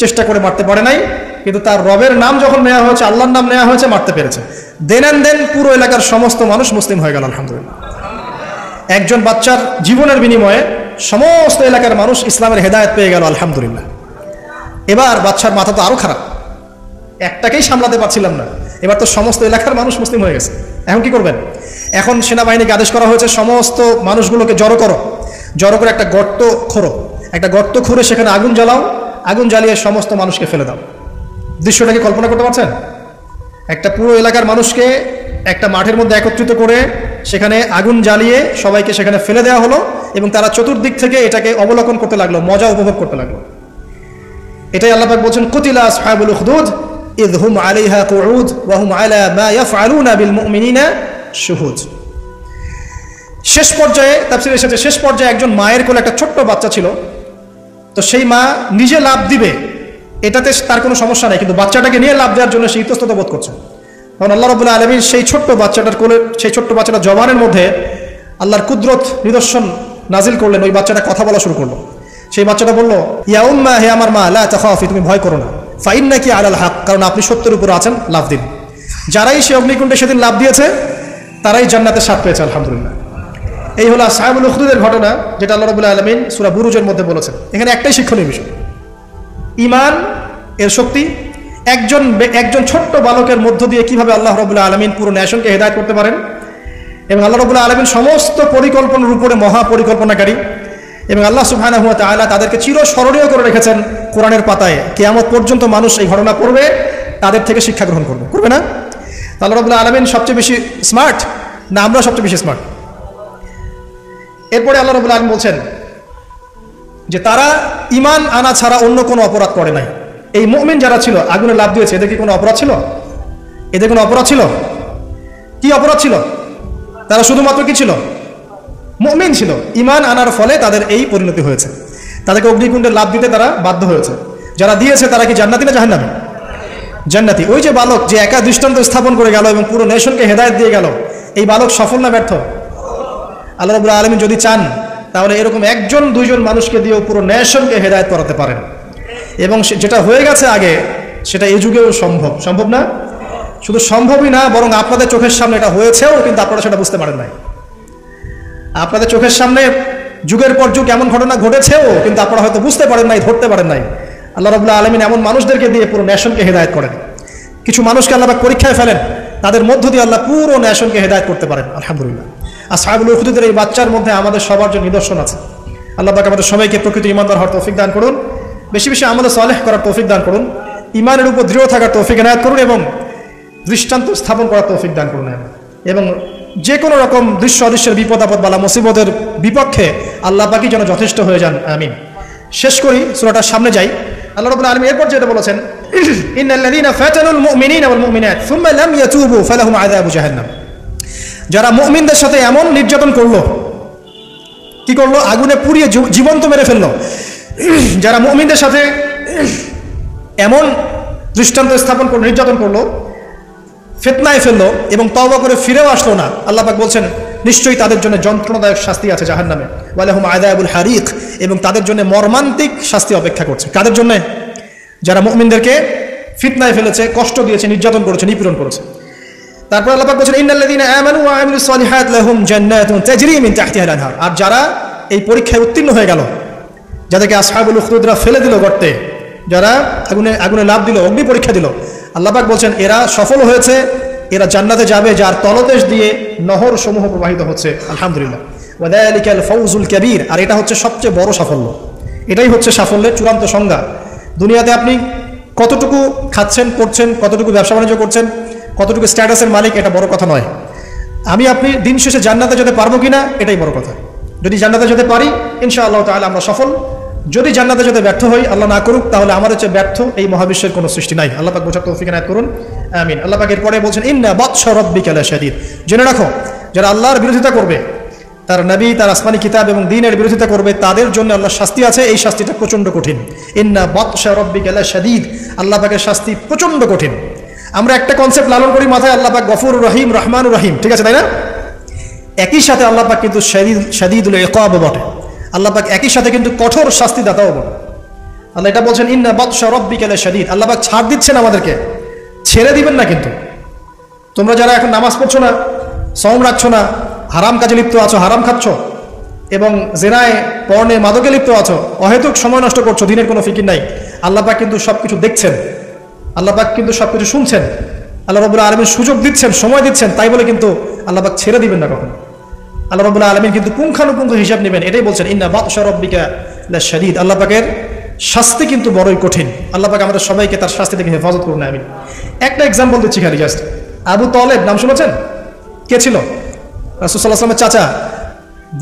চেষ্টা করে মারতে পারে নাই, কিন্তু তার রবের নাম যখন নেওয়া হয়েছে, আল্লাহর নাম নেওয়া হয়েছে, মারতে পেরেছে। দেন পুরো এলাকার সমস্ত মানুষ মুসলিম হয়ে গেল, আলহামদুলিল্লাহ। একজন বাচ্চার জীবনের বিনিময়ে সমস্ত এলাকার মানুষ ইসলামের হেদায়েত পেয়ে গেল, আলহামদুলিল্লাহ। এবার বাচ্চার মাথা তো আরো খারাপ, একটাকেই সামলাতে পারছিলাম না, এবার তো সমস্ত এলাকার মানুষ মুসলিম হয়ে গেছে। এখন কি করবেন? এখন সেনাবাহিনীকে আদেশ করা হয়েছে সমস্ত মানুষগুলোকে জড়ো করে একটা গর্ত খুঁড়ে সেখানে আগুন জ্বালাও, আগুন জ্বালিয়ে সমস্ত মানুষকে ফেলে দাও। দৃশ্যটা কি কল্পনা করতে পারছেন? একটা পুরো এলাকার মানুষকে একটা মাঠের মধ্যে একত্রিত করে সেখানে আগুন জ্বালিয়ে সবাইকে সেখানে ফেলে দেওয়া হলো এবং তারা চতুর্দিক থেকে এটাকে অবলোকন করতে লাগলো, মজা উপভোগ করতে লাগলো। এটাই আল্লাহ পাক বলছেন, কুতিলা আসহাবুল উখদুদ ইয হুম আলাইহা কুউদ ওয়া হুম আলা মা ইয়াফআলুনা বিল মুমিনিনা শুহুদ। শেষ পর্যায়ে তাফসীরে এসেছে, শেষ পর্যায়ে একজন মায়ের কোলে একটা ছোট্ট বাচ্চা ছিল, তো সেই মা নিজে লাভ দিবে এটাতে তার কোনো সমস্যা নাই, কিন্তু বাচ্চাটাকে নিয়ে লাভ দেওয়ার জন্য সে ইতস্তত বোধ করছে। তখন আল্লাহ রাব্বুল আলামিন সেই ছোট্ট বাচ্চাটার জবানের মধ্যে আল্লাহর কুদরত নিদর্শন নাজিল করলেন। ওই বাচ্চাটা কথা বলা শুরু করলো। সেই বাচ্চাটা বলল, ইয়া উম্মা, হে আমার মা, লা তাখাফি, তুমি ভয় করো না, ফাইন্নাকি আলাল হক, কারণ আপনি সত্যের উপর আছেন, লাভ দিন। যারাই সে অগ্নিকুণ্ডে সেদিন লাভ দিয়েছে তারাই জান্নাতের স্বাদ পেয়েছে, আলহামদুলিল্লাহ। এই হলো আসহাবুল উখদুদের ঘটনা, যেটা আল্লাহ রাব্বুল আলামিন সূরা বুরুজের মধ্যে বলেছেন। এখানে একটাই শিক্ষণীয় বিষয়, ঈমান এর শক্তি। একজন ছোট্ট বালকের মধ্য দিয়ে কিভাবে আল্লাহ রাব্বুল আলামিন পুরো নেশনকে হেদায়েত করতে পারেন, এবং আল্লাহ রাব্বুল আলামিন সমস্ত পরিকল্পনার উপরে মহা পরিকল্পনাকারী, এবং আল্লাহ সুবহানাহু ওয়া তাআলা তাদেরকে চিরস্মরণীয় করে রেখেছেন কোরআনের পাতায়। কিয়ামত পর্যন্ত মানুষ এই ঘটনা পড়বে, তাদের থেকে শিক্ষা গ্রহণ করবে না? আল্লাহ রাব্বুল আলামিন সবচেয়ে বেশি স্মার্ট না আমরা সবচেয়ে বেশি স্মার্ট? এরপরে আল্লাহ রাব্বুল আলামিন বলছেন যে তারা ঈমান আনা ছাড়া অন্য কোনো অপরাধ করে নাই। এই মুমিন যারা ছিল, আগুনে লাফ দিয়েছে, এদের কি কোনো অপরাধ ছিল? এদের কোনো অপরাধ ছিল? কি অপরাধ ছিল? তারা শুধুমাত্র কি ছিল? মুমিন ছিল। ঈমান আনার ফলে তাদের এই পরিণতি হয়েছে, তাদেরকে অগ্নিকুণ্ডে লাফ দিতে তারা বাধ্য হয়েছে। যারা দিয়েছে তারা কি জান্নাতি না জাহান্নামী? জান্নাতি। ওই যে বালক যে একা দৃষ্টান্ত স্থাপন করে গেল এবং পুরো নেশনকে হেদায়েত দিয়ে গেল, এই বালক সফল না ব্যর্থ? আল্লাহ রাব্বুল আলামিন যদি চান তাহলে এরকম একজন দুইজন মানুষকে দিয়েও পুরো নেশনকে হেদায়েত করাতে পারেন, এবং যেটা হয়ে গেছে আগে সেটা এই যুগেও সম্ভব না? শুধু সম্ভবই না, বরং আপনাদের চোখের সামনে এটা হয়েছেও, কিন্তু আপনারা সেটা বুঝতে পারেন নাই। আপনাদের চোখের সামনে যুগের পর যুগ এমন ঘটনা ঘটেছেও, কিন্তু আপনারা হয়তো বুঝতে পারেন নাই, ধরতে পারেন নাই। আল্লাহ রাব্বুল আলামিন এমন মানুষদেরকে দিয়ে পুরো নেশনকে হেদায়েত করেন। কিছু মানুষকে আল্লাহ পাক পরীক্ষায় ফেলেন, তাদের মধ্য দিয়ে আল্লাহ পুরো নেশনকে হেদায়েত করতে পারেন। আলহামদুলিল্লাহ। আসহাবুল উখদুদের এই বাচ্চার মধ্যে আমাদের সবার জন্য নিদর্শন আছে। আল্লাহ পাক আমাদের সবাইকে প্রকৃত ঈমানদার হওয়ার তৌফিক দান করুন, বেশি বেশি আমলে সালেহ করার তৌফিক দান করুন, ঈমানের উপর দৃঢ় থাকার তৌফিক এনায়েত করুন এবং দৃষ্টান্ত স্থাপন করার তৌফিক দান করুন। এবং যে কোনো রকম দৃশ্য অদৃশ্যের বিপদ আপদ বালা মুসিবতের বিপক্ষে আল্লাহ পাকই যেন যথেষ্ট হয়ে যান। আমিন। শেষ করি, সূরাটার সামনে যাই। আল্লাহ রাব্বুল আলামিন এরপর যেটা বলেছেন, ইন্নাল্লাযীনা ফাতানুল মুমিনিনা ওয়াল মুমিনাত সুম্মা লাম ইয়াতুবু ফালাহুম আযাবু জাহান্নাম। যারা মুমিনদের সাথে এমন নির্যাতন করলো, কি করলো? আগুনে পুড়িয়ে জীবন্ত মেরে ফেললো। যারা মুমিনদের সাথে এমন দৃষ্টান্ত স্থাপন করলো, নির্যাতন করলো, ফিতনায় ফেললো এবং তওবা করে ফিরেও আসলো না, আল্লাহ পাক বলছেন নিশ্চয়ই তাদের জন্য যন্ত্রণাদায়ক শাস্তি আছে জাহান্নামে। ওয়ালাহুম আযাবুল হারিক, এবং তাদের জন্য মর্মান্তিক শাস্তি অপেক্ষা করছে। কাদের জন্য? যারা মুমিনদেরকে ফিতনায় ফেলেছে, কষ্ট দিয়েছে, নির্যাতন করেছে, নিপীড়ন করেছে। তারপর আল্লাহ পাক বলছেন ইন্নাল্লাযীনা আমানু ওয়া আমিলুস সালিহাত লাহুম জান্নাতুন তাজরি মিন তাহতিহাল আনহার। আর যারা এই পরীক্ষায় উত্তীর্ণ হয়ে গেল, যাদেরকে আসহাবুল উখদুদরা ফেলে দিল গর্তে, যারা আগুনে লাফ দিল, অগ্নি পরীক্ষা দিল, আল্লাহ পাক বলছেন এরা সফল হয়েছে, এরা জান্নাতে যাবে যার তলদেশ দিয়ে নহর সমূহ প্রবাহিত হচ্ছে। আলহামদুলিল্লাহ। ওয়া যালিকাল ফাউজুল কাবীর। আর এটা হচ্ছে সবচেয়ে বড় সাফল্য। এটাই হচ্ছে সাফল্যের চূড়ান্ত সংজ্ঞা। দুনিয়াতে আপনি কতটুকু খাচ্ছেন, পড়ছেন, কতটুকু ব্যবসা বাণিজ্য করছেন, কতটুকু স্ট্যাটাসের মালিক, এটা বড় কথা নয়। আপনি দিন শেষে জান্নাতে যেতে পারবো কিনা, এটাই বড় কথা। যদি জান্নাতে যেতে পারি ইনশাআল্লাহ তাআলা আমরা সফল। যদি জান্নাতে যেতে ব্যর্থ হই, আল্লাহ না করুক, তাহলে আমাদের চেয়ে ব্যর্থ এই মহাবিশ্বের কোনো সৃষ্টি নাই। আল্লাহ পাক বোঝার তৌফিক এনায়েত করুন। আমিন। আল্লাহ পাক এরপরে বলছেন ইন্না বাতশা রাব্বিকা লাশাদীদ। জেনে রাখো, যারা আল্লাহর বিরোধিতা করবে, তার নবী, তার আসমানি কিতাব এবং দ্বীনের বিরোধিতা করবে, তাদের জন্য আল্লাহর শাস্তি আছে। এই শাস্তিটা প্রচন্ড কঠিন। ইন্না বাতশা রাব্বিকা লাশাদীদ। আল্লাহ পাকের শাস্তি প্রচন্ড কঠিন। আমরা একটা কনসেপ্ট লালন করি মাথায়, আল্লাহ পাক গফুরুর রহিম, রহমানুর রহিম, ঠিক আছে, তাই না? একই সাথে আল্লাহ পাক কিন্তু শাদীদুল ইকাব বটে। আল্লাহ পাক একই সাথে কিন্তু কঠোর শাস্তিদাতাও বটে। আল্লাহ এটা বলছেন ইন্না বাতশা রাব্বিকা লাশাদীদ। আল্লাহ পাক ছাড় দিচ্ছেন আমাদেরকে, ছেড়ে দিবেন না। কিন্তু তোমরা যারা এখন নামাজ পড়ছো না, সওম রাখছো না, হারাম কাজে লিপ্ত আছো, হারাম খাচ্ছ এবং জিনায়, পর্নে, মাদকে লিপ্ত আছো, অহেতুক সময় নষ্ট করছো, দিনের কোনো ফিকির নাই, আল্লাহ পাক কিন্তু সবকিছু দেখছেন, আল্লাহ পাক কিন্তু সবকিছু শুনছেন। আল্লাহ রাব্বুল আলামিন সুযোগ দিচ্ছেন, সময় দিচ্ছেন, তাই বলে কিন্তু আল্লাহ পাক ছেড়ে দিবেন না কখনো। আল্লাহ রাব্বুল আলামিন কিন্তু পুঙ্খানুপুঙ্খ হিসাব নেবেন। এটাই বলছেন ইন্না বাতশা রাব্বিকা লাশাদীদ। আল্লাহ পাকের শাস্তি কিন্তু বড়ই কঠিন। আল্লাহ পাক আমাদের সবাইকে তার শাস্তি থেকে হেফাজত করুন। আমিন। একটা এক্সাম্পল দিচ্ছি খালি, জাস্ট। আবু তালেব নাম শুনেছেন? কে ছিল? রাসূল সাল্লাল্লাহু আলাইহি ওয়াসাল্লামের চাচা।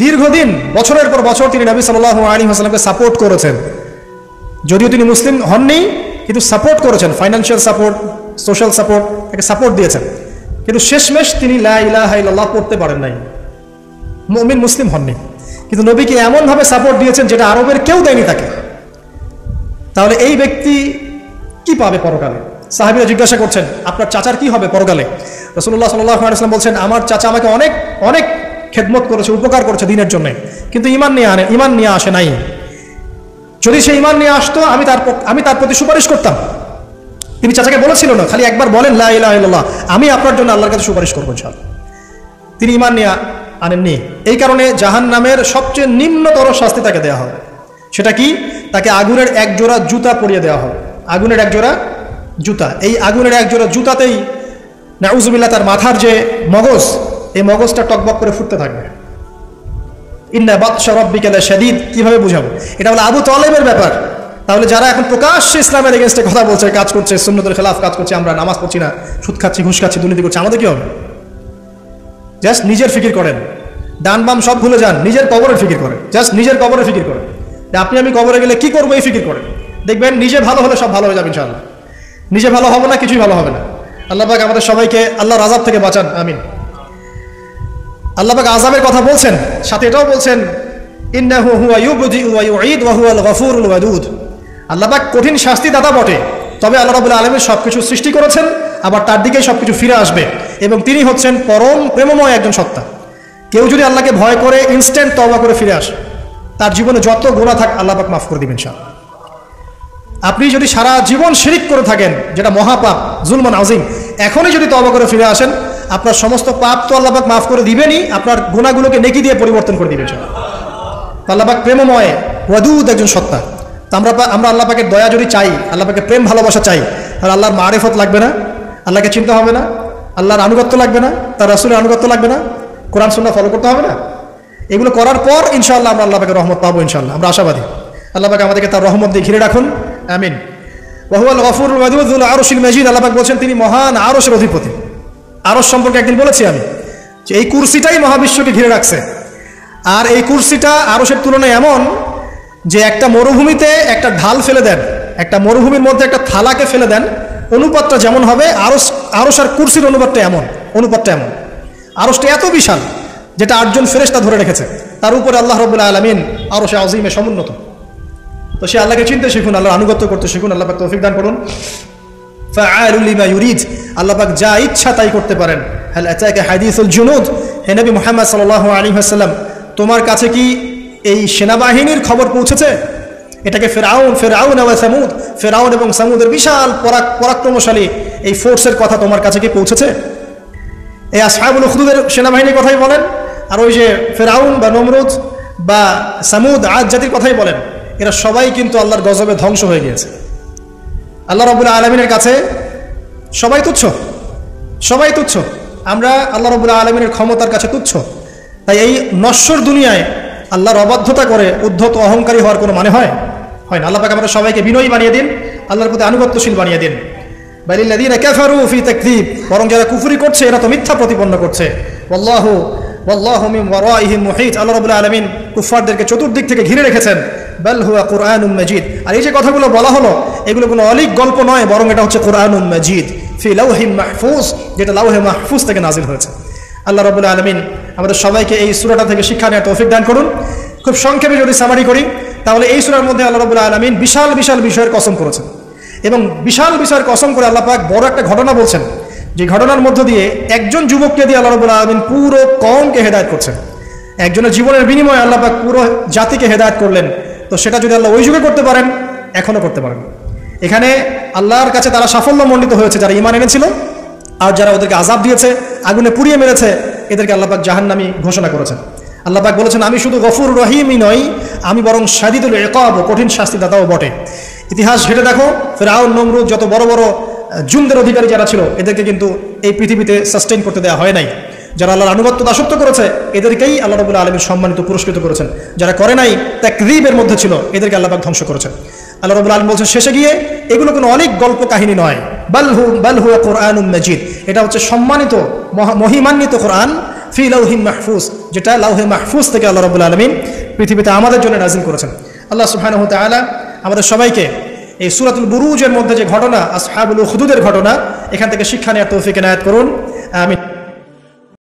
দীর্ঘদিন, বছরের পর বছর তিনি নবী সাল্লাল্লাহু আলাইহি ওয়াসাল্লামকে সাপোর্ট করেছেন। যদিও তিনি মুসলিম হননি, কিন্তু সাপোর্ট করেছেন, ফাইন্যান্সিয়াল সাপোর্ট, সোশ্যাল সাপোর্ট, তাকে সাপোর্ট দিয়েছেন। কিন্তু শেষমেশ তিনি লা ইলাহা ইল্লাল্লাহ পড়তে পারেন নাই, মুমিন মুসলিম হননি। কিন্তু নবীকে এমনভাবে সাপোর্ট দিয়েছেন যেটা আরবের কেউ দেয়নি তাকে। তাহলে এই ব্যক্তি কি পাবে পরকালে? সাহাবীরা জিজ্ঞাসা করছেন আপনার চাচার কি হবে পরকালে? রাসূলুল্লাহ সাল্লাল্লাহু আলাইহি ওয়াসাল্লাম বলছেন আমার চাচা আমাকে অনেক অনেক খেদমত করেছে, উপকার করেছে দিনের জন্য, কিন্তু ঈমান নিয়ে আসে নাই। যদি সে ঈমান নিয়ে আসতো আমি তার প্রতি সুপারিশ করতাম। তিনি চাচাকে বলেছিল না, খালি একবার বলেন লা ইলাহা ইল্লাল্লাহ, আমি আপনার জন্য আল্লাহর কাছে সুপারিশ করবো ইনশাআল্লাহ। তিনি ঈমান নিয়ে আনেননি। এই কারণে জাহান্নামের সবচেয়ে নিম্নতর শাস্তি তাকে দেওয়া হবে। সেটা কি? তাকে আগুনের এক জোড়া জুতা পরিয়ে দেওয়া হবে। আগুনের এক জোড়া জুতা। এই আগুনের এক জোড়া জুতাতেই নাউযুবিল্লাহ তার মাথার যে মগজ, এই মগজটা টকবক করে ফুটতে থাকবে। ইন্না বাতশা রাব্বিকা লাশাদীদ কিভাবে বুঝাবো? এটা হলো আবু তালেবের ব্যাপার। তাহলে যারা এখন প্রকাশ্যে ইসলামের এগেইনস্টে কথা বলছে, কাজ করছে, সুন্নতের খেলাফ কাজ করছে, আমরা নামাজ পড়ছি না, সুদ খাচ্ছি, ঘুষ খাচ্ছি, দুর্নীতি করছি, আমাদের কি হবে? জাস্ট নিজের ফিকির করেন, ডান বাম সব ভুলে যান, নিজের কবরের ফিকির করেন, জাস্ট নিজের কবরের ফিকির করেন। আপনি আমি কবরে গেলে কি করবো এই ফিকির করেন, দেখবেন নিজে ভালো হলে সব ভালো হয়ে যাবে ইনশাআল্লাহ। নিজে ভালো হবে না, কিছুই ভালো হবে না। আল্লাহ পাক আমাদের সবাইকে আল্লাহর আযাব থেকে বাঁচান। আমিন। আল্লাহ পাক আযাবের কথা বলছেন, সাথে এটাও বলছেন ইন্নাহু হুয়া ইউবদিউ ওয়া ইউঈদ ওয়া হুয়াল গফুরুল ওয়াদুদ। আল্লাহ পাক কঠিন শাস্তি দাতা বটে, তবে আল্লাহ রাব্বুল আলামিন সবকিছু সৃষ্টি করেছেন, আবার তার দিকেই সবকিছু ফিরে আসবে, এবং তিনি হচ্ছেন পরম প্রেমময় একজন সত্তা। কেউ যদি আল্লাহকে ভয় করে ইনস্ট্যান্ট তওবা করে ফিরে আসে, তার জীবনে যত গুনাহ থাক আল্লাহ পাক মাফ করে দিবেন ইনশাআল্লাহ। আপনি যদি সারা জীবন শিরিক করে থাকেন, যেটা মহাপাপ, জুলমান আযীম, এখনই যদি তওবা করে ফিরে আসেন, আপনার সমস্ত পাপ তো আল্লাহ পাক মাফ করে দিবেনই, আপনার গুনাহগুলোকে নেকি দিয়ে পরিবর্তন করে দিবেন ইনশাআল্লাহ। আল্লাহ পাক প্রেমময় ওয়াদুদ একজন সত্তা। আমরা আল্লাহ পাকের দয়া যদি চাই, আল্লাহ পাকের প্রেম ভালোবাসা চাই, তাহলে আল্লাহর মারিফত লাগবে না, আল্লাহকে চিনতে হবে না, আল্লাহর আনুগত্য লাগবে না, তার রাসূলের আনুগত্য লাগবে না, কোরআন সুন্নাহ ফলো করতে হবে না। এগুলো করার পর ইনশাআল্লাহ আমরা আল্লাহ পাকের রহমত পাবো, ইনশাআল্লাহ আমরা আশাবাদী। আল্লাহ পাক আমাদেরকে তার রহমত দিয়ে ঘিরে রাখুন, আমিন। ওয়া হুয়াল গফুরুল ওয়াদুদ যুল আরশিল মাজিদ, আল্লাহ পাক বলছেন তিনি মহান আরশের অধিপতি। আরশ সম্পর্কে একদিন বলেছি আমি যে এই কুরসিটাই মহাবিশ্বকে ঘিরে রাখছে। আর এই কুরসিটা আরশের তুলনায় এমন যে একটা মরুভূমিতে একটা ঢাল ফেলে দেন, একটা মরুভূমির মধ্যে একটা থালাকে ফেলে দেন, অনুপাতটা যেমন হবে আরশ আর কুরসির অনুপাতটা এমন। আরশটা এত বিশাল যেটা 8 জন ফেরেশতা ধরে রেখেছে, তার উপরে আল্লাহ রাব্বুল আলামিন আরশে আযীমে সমুন্নত। তো সে আল্লাহকে চিনতে শিখুন, আল্লাহর আনুগত্য করতে শিখুন। আল্লাহ পাক তৌফিক দান করুন। ফাআলুল লিমা ইউরিদ, আল্লাহ পাক যা ইচ্ছা তাই করতে পারেন। হাল আতাকা হাদিসুল জুনুদ, হে নবী মুহাম্মদ সাল্লাল্লাহু আলাইহি ওয়াসাল্লাম, তোমার কাছে কি এই সেনাবাহিনীর খবর পৌঁছেছে? এটাকে ফেরাউন ওয়া সামুদ, ফেরাউন এবং সামুদের বিশাল পরাক্রমশালী এই ফোর্সের কথা তোমার কাছে কি পৌঁছেছে? এই আসহাবুল উখদুদের সেনাবাহিনীর কথাই বলেন, আর ওই যে ফেরাউন বা নমরুদ বা সামুদ আদ জাতির কথাই বলেন, এরা সবাই কিন্তু আল্লাহর গজবে ধ্বংস হয়ে গিয়েছে। আল্লাহ রাব্বুল আলামিনের কাছে সবাই তুচ্ছ। আমরা আল্লাহ রাব্বুল আলামিনের ক্ষমতার কাছে তুচ্ছ। তাই এই নশ্বর দুনিয়ায় আল্লাহর অবাধ্যতা করে উদ্ধত অহংকারী হওয়ার কোনো মানে হয় না। আল্লাহ পাক আমাদের সবাইকে বিনয়ী বানিয়ে দিন, আল্লাহর প্রতি আনুগত্যশীল বানিয়ে দিন। বালিল্লাযীনা কাফারু ফি তাকযীব, বরং যারা কুফরি করছে এরা তো মিথ্যা প্রতিপন্ন করছে। ওয়াল্লাহু মিন ওয়ারাইহিম মুহিত, আল্লাহ রাব্বুল আলামিন কুফফারদেরকে চতুর্দিক থেকে ঘিরে রেখেছেন। বাল হুয়া কুরআনুম মাজিদ, আর এই যে কথাগুলো বলা হলো এগুলো কোনো অলীক গল্প নয়, বরং এটা হচ্ছে কুরআনুম মাজিদ ফি লাওহিম মাহফুজ, যেটা লাওহে মাহফুজ থেকে নাজিল হয়েছে। আল্লাহ রাব্বুল আলামিন আমাদের সবাইকে এই সূরাটা থেকে শিক্ষা নেওয়ার তৌফিক দান করুন। খুব সংক্ষেপে যদি সামারি করি, তাহলে এই সূরার মধ্যে আল্লাহ রাব্বুল আলামিন বিশাল বিশাল বিষয়ের কসম করেছেন, এবং বিশাল বিষয়ের কসম করে আল্লাহ পাক বড় একটা ঘটনা বলছেন, যে ঘটনার মধ্য দিয়ে একজন যুবককে দিয়ে আল্লাহ রাব্বুল আলামিন পুরো কওমকে হেদায়েত করছেন। একজনের জীবনের বিনিময়ে আল্লাহ পাক পুরো জাতিকে হেদায়েত করলেন। তো সেটা যদি আল্লাহ ওই যুগে করতে পারেন, এখনো করতে পারেন। এখানে আল্লাহর কাছে তারা সাফল্যমণ্ডিত হয়েছে যারা ঈমান এনেছিল, আর যারা ওদেরকে আযাব দিয়েছে, আগুনে পুড়িয়ে মেরেছে, এদেরকে আল্লাহ পাক জাহান্নামী ঘোষণা করেছেন। আল্লাহ পাক বলেছেন আমি শুধু গফুর রহিমই নই, আমি বরং শাদীদুল ইকাব, কঠিন শাস্তিদাতাও বটে। ইতিহাস ঘেটে দেখো, ফিরআউন নমরুদ যত বড় বড় জুমদের অধিকারী যারা ছিল, এদেরকে কিন্তু এই পৃথিবীতে সাস্টেইন করতে দেওয়া হয় নাই। যারা আল্লাহর আনুগত্য দাসত্ব করেছে এদেরকেই আল্লাহ রাব্বুল আলামিন সম্মানিত পুরস্কৃত করেছেন। যারা করে নাই, তাকযীবের মধ্যে ছিল, এদেরকে আল্লাহ পাক ধ্বংস করেছেন। আল্লাহ রাব্বুল আলামিন বলছেন শেষে গিয়ে, এগুলো কোনো অনেক গল্প কাহিনী নয়, বাল হুয়া কুরআনুম মাজিদ, এটা হচ্ছে সম্মানিত মহিমান্বিত কোরআন ফি লাওহিম মাহফুজ, যেটা লাওহে মাহফুজ থেকে আল্লাহ রাব্বুল আলামিন পৃথিবীতে আমাদের জন্য নাযিল করেছেন। আল্লাহ সুবহানাহু ওয়া তাআলা আমাদের সবাইকে এই সূরাতুল বুরুজের মধ্যে যে ঘটনা, আসহাবুল উখদুদের ঘটনা, এখান থেকে শিক্ষা নেওয়ার তৌফিক এনায়েত করুন।